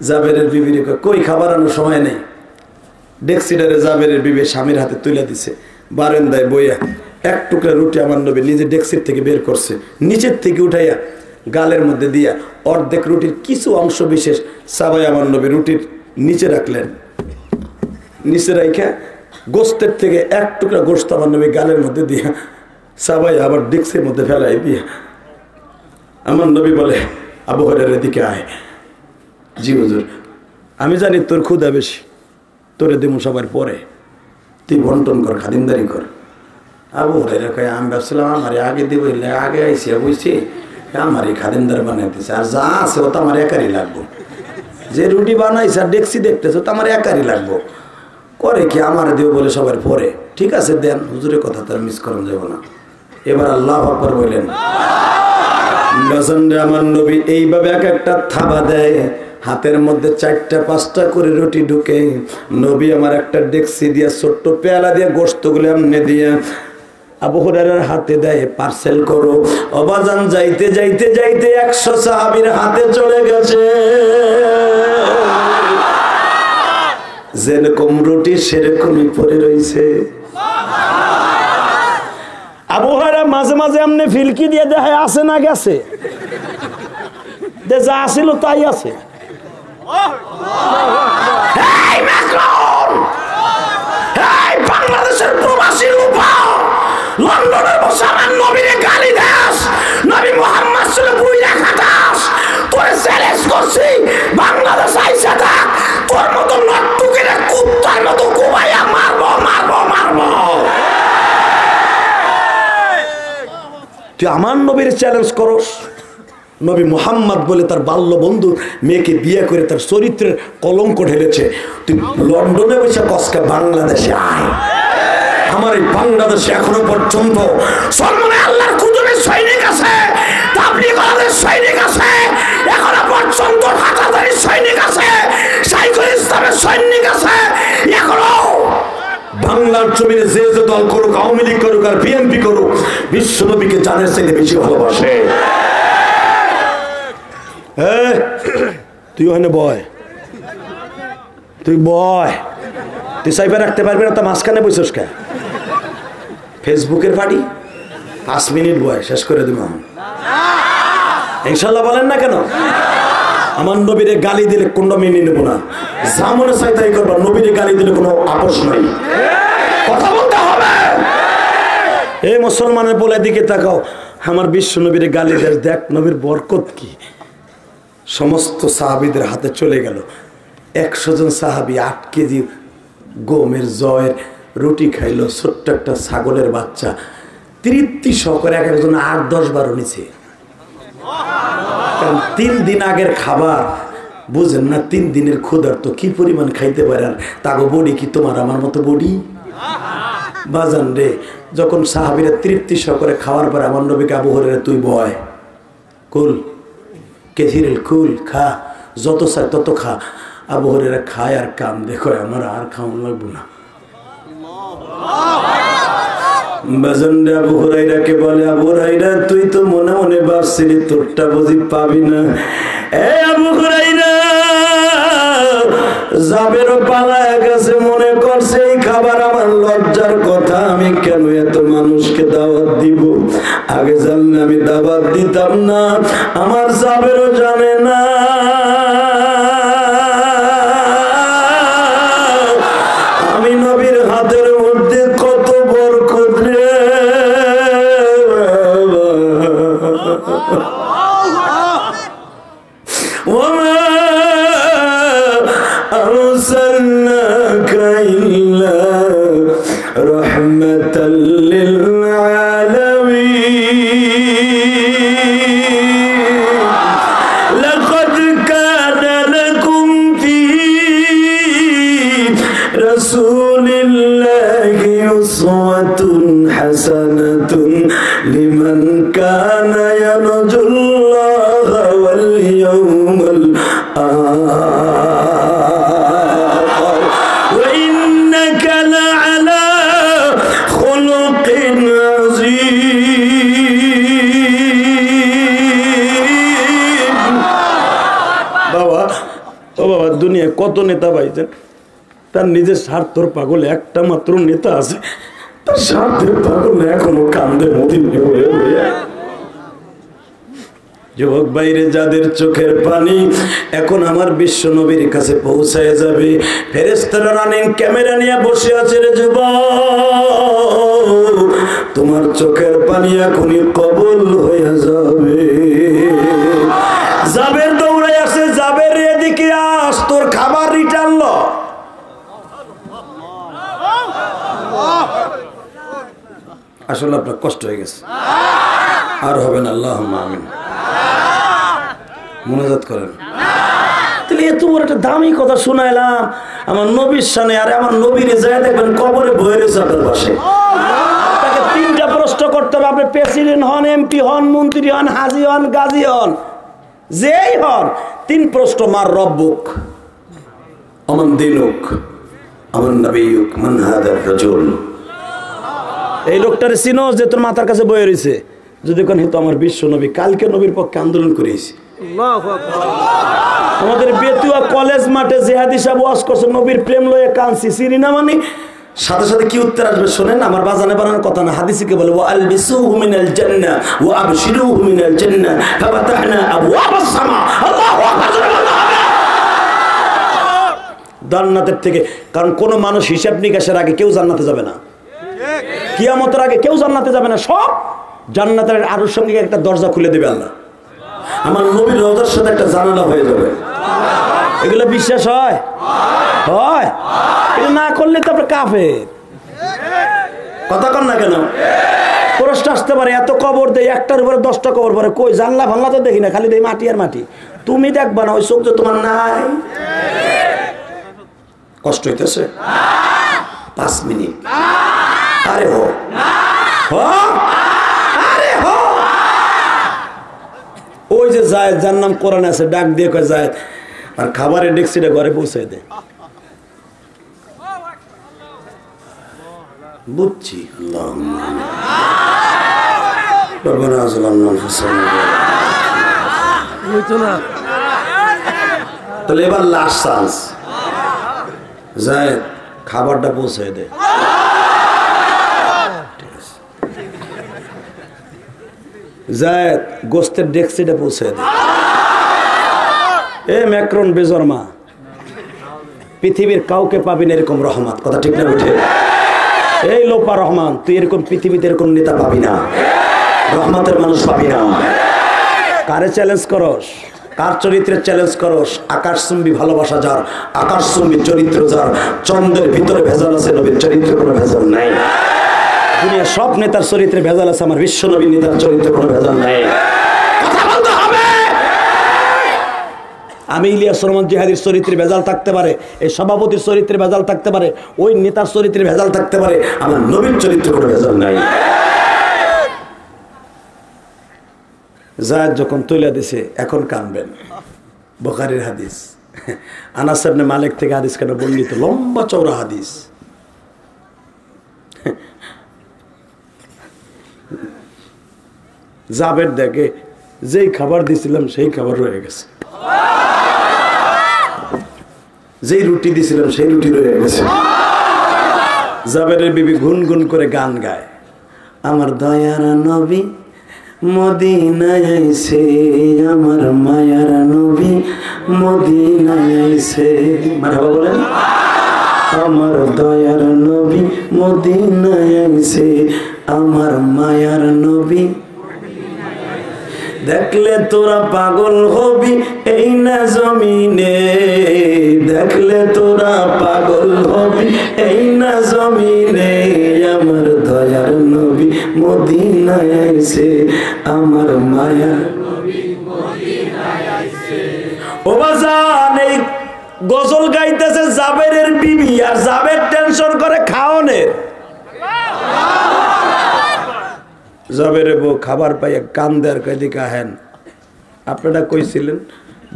জাবেরের বিবির কই খাবার আনার সময় নেই। ডেক্সিডারে জাবেরের বিবি স্বামীর হাতে তুলে দিছে, বারান্দায় বইয়া 1 টুকরা রুটি আমার নবী নিজে ডেক্সির থেকে বের করছে, নিচের থেকে উঠাইয়া গালের মধ্যে দিয়া অর্ধেক রুটির কিছু অংশ বিশেষ সাবাই আমার নবী রুটির নিচে রাখলেন। নিচে রাখা গোস্তের থেকে 1 টুকরা গোস্ত আমার নবী গালের মধ্যে দিয়া সাবাই আবার ডেক্সির মধ্যে ফেলাই দিয়া আমার নবী বলে আবু হুরায়রার দিকে আয়। জি হুজুর আমি জানি তোর ক্ষুধা বেশি, তোরে দেবো সবার পরে, তুই বন্টন কর, খাদিমদারি কর। আবু হুরায়রা কয় আমি ভাবছিলাম আমারে আগে দিব, আগে আইসি বুঝছি আমারই খাদিমদার বানাইতেছে, আর যা আছে ও তো আমার একারই লাগবো। যে রুটি বানাইছে আর ডেক্সি দেখতেছে তো আমার একারই লাগবো, করে কি আমার দেব বলে সবার পরে। ঠিক আছে দেন, হুজুরের কথা তার মিস করা যাব না। এবার আল্লাহু আকবার বললেন। আমার নবী এইভাবে এক একটা থাবা দেয়, হাতের মধ্যে 4টা-5টা করে রুটি ঢুকে। নবী আমার একটা ডেক্সি দিয়া ছোট্ট পেয়ালা দিয়ে গোশতগুলো এমনি দিয়ে আবু হুরায়রার হাতে দেয়, পার্সেল করো। অবাজান যাইতে যাইতে যাইতে 100 সাহাবীর হাতে চলে গেছে। যেরকম রুটি সেরকমই পড়ে রয়েছে। আবু হুরায়রা মাঝে মাঝে এমনি ফিলকি দিয়ে দেখে আছে না গেছে, যা আসিল তাই আছে। বাংলাদেশের প্রবাসী রূপা লন্ডনের বসে আমার নবীরে গালি দাস, নবী মুহাম্মদ সাল্লাল্লাহু আলাইহি খাটাস, তোরে চ্যালেঞ্জ করছি বাংলাদেশ আইসা থাক, তোর মতো নটটুকের কুত্তার মতো কোবাইয়া মারবো মারবো মারবো। তুই আমার নবীর চ্যালেঞ্জ করস? নবী মুহাম্মদ বলে তার বাল্য বন্ধু মেয়েকে বিয়ে করে তার চরিত্রের কলঙ্ক ঢেলেছে। তুই লন্ডনে বসে কসকা বাংলাদেশে আয়। আমার এই বাংলাদেশে এখনো পর্যন্ত সলমনে আল্লাহর কুতুবের সৈনিক আছে, তাবলীগের সৈনিক আছে, এখনো পর্যন্ত হাজারদারি সৈনিক আছে, শাইখুল ইসলামের সৈনিক আছে। এখনো বাংলার জমিনে যে যে দল করুক, আওয়ামী লীগ করুক আর বিএনপি করুক, বিশ্বনবীকে জানের চাইতে বেশি ভালোবাসে। তুই ওখানে বয়, তুই বয়, তুই সাইবার রাখতে পারবি না, তা মাঝখানে বসিস কে? ফেসবুকের পার্টি 5 মিনিট বয় শেষ করে দিব ইনশাল্লাহ। বলেন না কেন? আমার নবীরে গালি দিলে কোন মেনে নেব না, যা মনে চাই তাই করবো। নবীরে গালি দিলে কোনো আপোষ নাই, কথা বলতে হবে। এই মুসলমানের বলে দিকে তাকাও, আমার বিশ্ব নবীরে গালি দেয়, দেখ নবীর বরকত কি। সমস্ত সাহাবীদের হাতে চলে গেল। 100 জন সাহাবী 8 কেজি গমের জয়ের রুটি খাইলো, ছোট্ট একটা ছাগলের বাচ্চা তৃপ্তি সহকারে এক একজন 8-10 বার নিচে। কারণ 3 দিন আগের খাবার বুঝেন না, 3 দিনের ক্ষুধার তো কি পরিমাণ খাইতে পারে। আর তাগো বডি কি তোমার আমার মতো বডি? বাজান রে, যখন সাহাবীরা তৃপ্তি সহকারে খাওয়ার পর আমার নবীকে আবু হুরায়রা তুই বয়, কুল কেথিরুল কুল, খা, যত চাই তত খা। আবু হুরায়রা খায় আর কাম দেখো, আমার আর খাওয়ান লাগবো না। বাজানরে আবু হুরায়রাকে বলে, আবু হুরায়রা তুই তো মনে মনে ভাবছিলি তোরটা বুঝি পাবি না। এ আবু হুরায়রা, জাবেরও পালায় গেছে, মনে করছে এই খাবার আমার লজ্জার কথা, আমি কেন এত মানুষকে দাওয়াত দিব। আগে জানলে আমি দাওয়াত দিতাম না। আমার জাবেরও জানে না আমি নবীর হাতের মধ্যে কত বরকত রে। লিমান কানা ইয়ারজুল্লাহ ওয়াল ইয়াউমাল আখির ওয়া ইন্নাকা লাআলা খুলুকিন আযীম। বাবা ও বাবা, দুনিয়া কত নেতা পাইছেন, তার নিজের স্বার্থর পাগল একটা মাত্র নেতা আছে, তার স্বার্থের পাগল এখনো কান্দে মদিন। যুবক বাইরে যাদের চোখের পানি এখন আমার বিশ্ব নবীর কাছে পৌঁছায় যাবে, ফেরেশতারা রানিং ক্যামেরা নিয়ে বসে আছে। রে যুবক, তোমার চোখের পানি এখনই কবুল হয়ে যাবে। জাবের দৌড়াই আসে, জাবের এদিকে আস, তোর খাবার রিটার্ন ল। আসলে আপনার কষ্ট হয়ে গেছে, আর হবে না। আল্লাহুম্মা আমিন। মুনাজাত করেন। তাহলে এত বড় একটা দামি কথা শুনাইলাম আমার নবীর সামনে, আর আমার নবীর যায় দেখবেন কবরে বয়ে রয়েছে আপনার পাশে। তাকে 3টা প্রশ্ন করতে হবে। আপনি প্রেসিডেন্ট হন, এমপি হন, মন্ত্রী হন, হাজি হন, গাজী হন, যেই হন, 3 প্রশ্ন। মার রব্বুক, আমান দিনুক, আমান নবিয়ুক, মান হাদার রাজুল। এই লোকটারে চিনো যে তোর মাথার কাছে বয়ে রয়েছে? যদি কোন হিত আমার বিশ্ব নবী, কালকে নবীর পক্ষে আন্দোলন করেছি। আমাদের বেতুয়া কলেজ মাঠে জিহাদি সাহেব ওয়াজ করছে, নবীর প্রেম লয়ে কাঁদছি, চিনি না মানে। সাথে সাথে কি উত্তর আসবে শোনেন, আমার বাজানে বানানোর কথা না, হাদিসে কে বলে, ওয়া আলবিসুহু মিনাল জান্নাহ ওয়া আবশিরুহু মিনাল জান্নাহ ফাতাহনা আবওয়াবাস সামা। আল্লাহু আকবার। জান্নাতের থেকে, কারণ কোন মানুষ হিসাব নিকাশের আগে কেউ জান্নাতে যাবে না, কিয়ামতের আগে কেউ জান্নাতে যাবে না। সব জান্নাতের আরোর সঙ্গে একটা দরজা খুলে দেবে আল্লাহ। আমার নবীর রওজার সাথে একটা জানালা হয়ে যাবে। এগুলো বিশ্বাস হয়? হয়? এটা না করলে তো আপনি কাফের। কথা কন না কেন? প্রশ্ন আসতে পারে, এত কবর দেয়, একটার উপরে 10টা কবর পরে, কই জানলা ভাল্লা তো দেখি না, খালি দেই মাটি আর মাটি। তুমি দেখবা না, ওই চোখ তো তোমার নাই। কষ্ট হইতেছে? 5 মিনিট। আরে হো, আরে হো। ওই যে জায়েদ, যার নাম কোরআনে আছে, ডাক দিয়ে কয় জায়েদ, আর খাবারের ডেক্সিটা ঘরে পৌঁছে দে। বুঝছি। তাহলে এবার লাস্ট চান্স, জায়েদ খাবারটা পৌঁছে দে। ঠিক আছে। জায়েদ গোস্তের ডেক্সিটা পৌঁছে দে। এ ম্যাক্রন বেজরমা, পৃথিবীর কাউকে পাবি না এরকম রহমত, কথা ঠিক না উঠে? এই লোপা রহমান, তুই এরকম পৃথিবীতে এরকম নেতা পাবি না, রহমতের মানুষ পাবি না। কারে চ্যালেঞ্জ করস? কার চরিত্রের চ্যালেঞ্জ করস? আকাশচুম্বী ভালোবাসা যার, আকাশচুম্বী চরিত্র যার, চন্দ্রের ভিতরে ভেজাল আছে, নবীর চরিত্রে কোনো ভেজাল নাই। দুনিয়ার সব নেতার চরিত্রে ভেজাল আছে, আমার বিশ্ব নবীর নেতার চরিত্রে কোনো ভেজাল নাই। কথা বলতে হবে। আমি ইলিয়াস রহমান জিহাদির চরিত্রে ভেজাল থাকতে পারে, এই সভাপতির চরিত্রে ভেজাল থাকতে পারে, ওই নেতার চরিত্রে ভেজাল থাকতে পারে, আমার নবীর চরিত্রে কোনো ভেজাল নাই। জায়েদ যখন তৈলা দিছে এখন কানবেন। বুখারীর হাদিস, আনাস ইবনে মালিক থেকে হাদিস কেন বর্ণিত, লম্বা চওড়া হাদিস। জাবের দেখে যেই খাবার দিছিলাম সেই খাবার রয়ে গেছে, যেই রুটি দিছিলাম সেই রুটি রয়ে গেছে। জাবেরের বিবি গুনগুন করে গান গায়, আমার দয়ার নবী মদিনায় আইছে, আমার মায়ার নবী মদিনায় আইছে। মারহাবা বলেন। আমার দয়ার নবী মদিনায় আইছে, আমার মায়ার নবী। দেখলে তোরা পাগল হবি এই না জমিনে, দেখলে তোরা পাগল হবি এই না জমিনে, আমার দয়ার নবী মদিনায় আইছে, আমার মায়া নবী মদিনায় আইছে। ও বাজান, এই গজল গাইতেছে জাবেরের বিবি, আর জাবের টেনশন করে খাওয়ানের। জাবের বউ খাবার পাইয়া কান দেয়ার কয়েদিকে আহেন, আপনারা কইছিলেন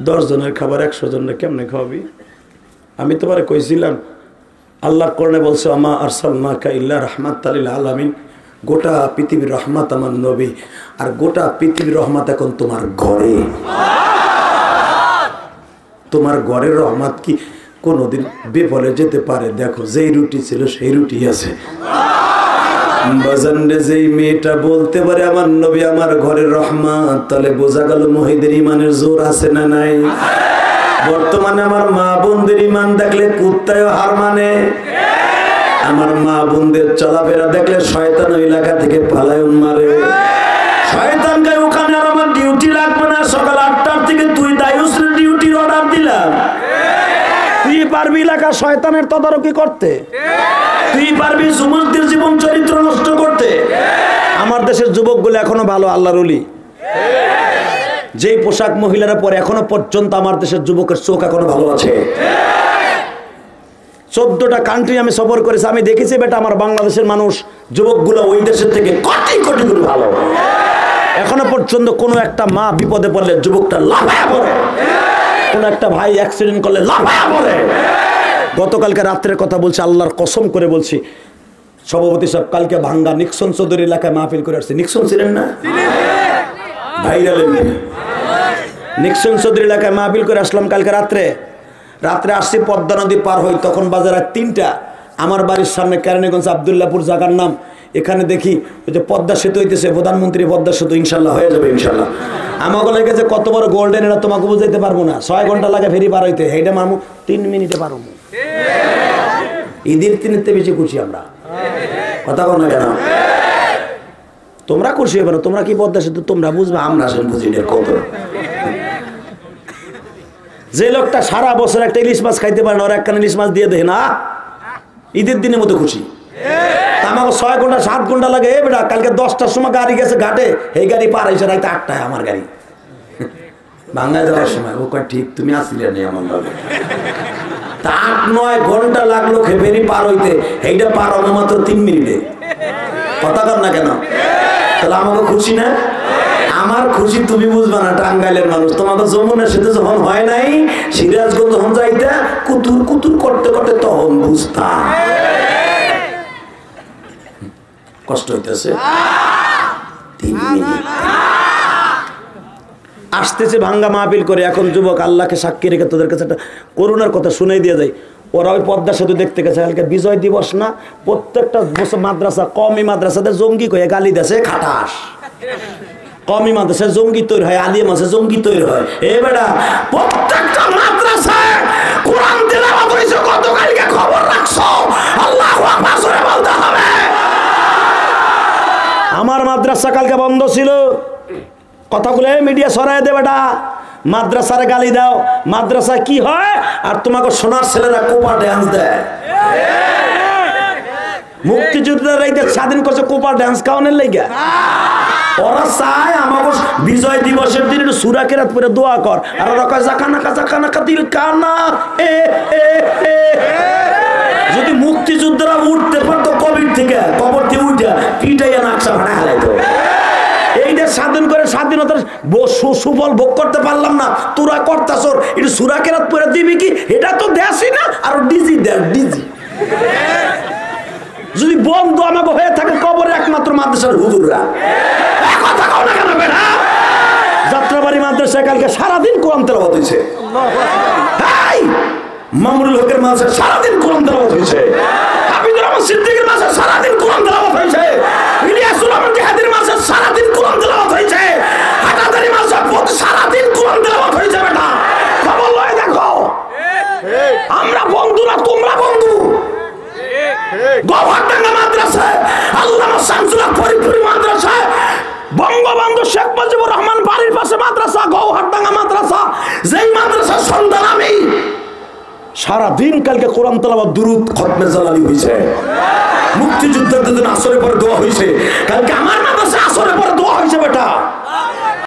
10 জনের খাবার 100 জনের কেমনে খাওয়াবি? আমি তোমার কইছিলাম আল্লাহ কোরআনে বলছে আমা আরসালনাকা ইল্লা রাহমাতাল লিল আলামিন, গোটা পৃথিবীর রহমত আমার নবী, আর গোটা পৃথিবীর রহমত এখন তোমার ঘরে। তোমার ঘরের রহমত কি কোনোদিন বিফলে যেতে পারে? দেখো যেই রুটি ছিল সেই রুটি আছে। বাজানরে যেই মেয়েটা বলতে পারে আমার নবী আমার ঘরের রহমত, তাহলে বোঝা গেল মহিদের ইমানের জোর আছে না নাই? বর্তমানে আমার মা বোনদের ইমান দেখলে কুত্তায় হার মানে। আমার মা বোনদের চলাফেরা দেখলে শয়তান এলাকা থেকে পালায়ন মারে। শয়তান গায়ে ওখানে আর আমার ডিউটি লাগবে না, সকাল 8টার থেকে তুই দায়ুসের ডিউটির অর্ডার দিলাম। তুই পারবি এলাকা শয়তানের তদারকি করতে? তুই পারবি যুবকদের জীবন চরিত্র নষ্ট করতে? আমার দেশের যুবকগুলো এখনো ভালো, আল্লাহর ওলি। যেই পোশাক মহিলারা পরে এখনো পর্যন্ত আমার দেশের যুবকের চোখ এখনো ভালো আছে। 14টা কান্ট্রি আমি সফর করেছি, আমি দেখেছি বেটা আমার বাংলাদেশের মানুষ যুবকগুলো ওই দেশের থেকে কোটি কোটি গুণ ভালো। এখনো পর্যন্ত কোনো একটা মা বিপদে পড়লে যুবকটা লাফায়া পড়ে, কোন একটা ভাই অ্যাক্সিডেন্ট করলে লাফায়া পড়ে। গতকালকে রাত্রের কথা বলছি, আল্লাহর কসম করে বলছি, সভাপতি সাহেব কালকে ভাঙ্গা নিক্সন চৌধুরী এলাকায় মাহফিল করে আসছে। নিক্সন ছিলেন না? ভাইরাল নিক্সন চৌধুরী এলাকায় মাহফিল করে আসলাম কালকে রাত্রে। রাত্রে আসছি পদ্মা নদী পার হই, তখন বাজার 3টা। আমার বাড়ির সামনে কেরানীগঞ্জ আবদুল্লাহপুর জায়গার নাম, এখানে দেখি ওই যে পদ্মা সেতু হইতেছে, প্রধানমন্ত্রী পদ্মা সেতু, ইনশাল্লাহ হয়ে যাবে ইনশাল্লাহ। আমাকে লেগেছে কত বড় গোল্ডেন, এটা তোমাকে বুঝাইতে পারবো না। 6 ঘন্টা লাগে ফেরি পার হইতে, এইটা মামু 3 মিনিটে পারবো। ঈদের দিনের বেশি খুশি আমরা, কথা বল না কেন? তোমরা খুশি হবে না, তোমরা কি পদ্মা সেতু তোমরা বুঝবে, আমরা আসলে বুঝি না কত। যে লোকটা সারা বছর একটা ইলিশ মাছ খাইতে পারে না, ওরা একখান ইলিশ মাছ দিয়ে দেয় না, ঈদের দিনের মতো খুশি। আমাকে 6 ঘন্টা 7 ঘন্টা লাগে। বেটা কালকে 10টার সময় গাড়ি গেছে ঘাটে, এই গাড়ি পার হয়েছে রাইতে 8টায় আমার গাড়ি বাংলায় যাওয়ার সময়। ও কয় ঠিক তুমি আসলে নেই আমার ভাবে। 8-9 ঘন্টা লাগলো ফেরি পার হইতে, এইটা পার হবে মাত্র 3 মিনিটে। কথা কর না কেন? তাহলে আমাকে খুশি না? আমার খুশি তুমি বুঝবা না, টাঙ্গাইলের মানুষ। তোমাকে যমুনার সাথে যখন হয় নাই, সিরাজগঞ্জ যখন যাইতা কুতুর কুতুর করতে করতে তখন বুঝতা কষ্ট হইতেছে। 3 মিনিট আসতেছে ভাঙ্গা মাহফিল করে। এখন যুবক আল্লাহকে সাক্ষী রেখে তোদের কাছে একটা করুণার কথা শুনাই দিয়ে যায়। ওরা ওই পদ্মা সেতু দেখতে গেছে, কালকে বিজয় দিবস না, প্রত্যেকটা মাদ্রাসা কমই মাদ্রাসাতে জঙ্গি কয়ে গালি দেছে খাটাস। কমি মাদ্রাসায় জঙ্গি তৈরি হয়, আলিয়া মাদ্রাসায় জঙ্গি তৈরি হয়। এ বেটা প্রত্যেকটা মাদ্রাসায় কোরআন তেলাওয়াত হইছে, গতকালকে খবর রাখছো, আল্লাহু আকবার জোরে বলতে হবে। আমার মাদ্রাসা কালকে বন্ধ ছিল, কথাগুলো মিডিয়া ছড়ায় দে বেটা। মাদ্রাসার গালি দাও, মাদ্রাসা কি হয়? আর তোমাকে সোনার ছেলেরা কোপা ড্যান্স দেয়। মুক্তিযুদ্ধের এই যে স্বাধীন করছে কোপা ড্যান্স খাওয়ানোর লাইগা। ওরা চায় আমাকে বিজয় দিবসের দিন একটু সূরা কেরাত পড়ে দোয়া কর, আর ওরা কয় জাকানাকা দিল কানা এ এ এ। যদি মুক্তিযুদ্ধরা উঠতে পারতো কবির থেকে, কবর থেকে উঠে পিটাইয়া নাকশা ভাড়া হালাইতো। এইটা স্বাধীন করে স্বাধীনতার সুফল ভোগ করতে পারলাম না, তোরা করতাছর একটু সূরা কেরাত পড়ে দিবি কি? এটা তো দেশই না, আর ডিজি দেখ ডিজি। যদি বন্ধ আমাকে হয়ে থাকে কবরে একমাত্র মাদ্রাসার হুজুররা। কথা কও না কেন বেটা? যাত্রাবাড়ি মাদ্রাসায় কালকে সারাদিন কোরআন তেলাওয়াত হয়েছে। মামুনুল হকের মাদ্রাসায় সারাদিন কোরআন তেলাওয়াত হয়েছে। হাফিজুর রহমান সিদ্দিকীর মাদ্রাসায় সারাদিন কোরআন তেলাওয়াত হয়েছে। ইলিয়াসুর রহমান জিহাদির মাদ্রাসায় সারাদিন কোরআন তেলাওয়াত হয়েছে। হাটাদারি মাদ্রাসায় সারাদিন কোরআন তেলাওয়াত হয়েছে। বেটা খবর লয় দেখো, আমরা বন্ধু না তোমরা বন্ধু। গৌহারডাঙ্গা মাদ্রাসায় আল্লামা শামসুল হক ফরিদপুরি মাদ্রাসায়, বঙ্গবন্ধু শেখ মুজিবুর রহমান বাড়ির পাশে মাদ্রাসা গৌহারডাঙ্গা মাদ্রাসা, যেই মাদ্রাসার সন্তান আমি। সারাদিন কালকে কোরআন তেলাওয়াত দুরূদ খতমে জালালি হয়েছে। মুক্তিযুদ্ধের দিন আসরের পরে দোয়া হয়েছে। কালকে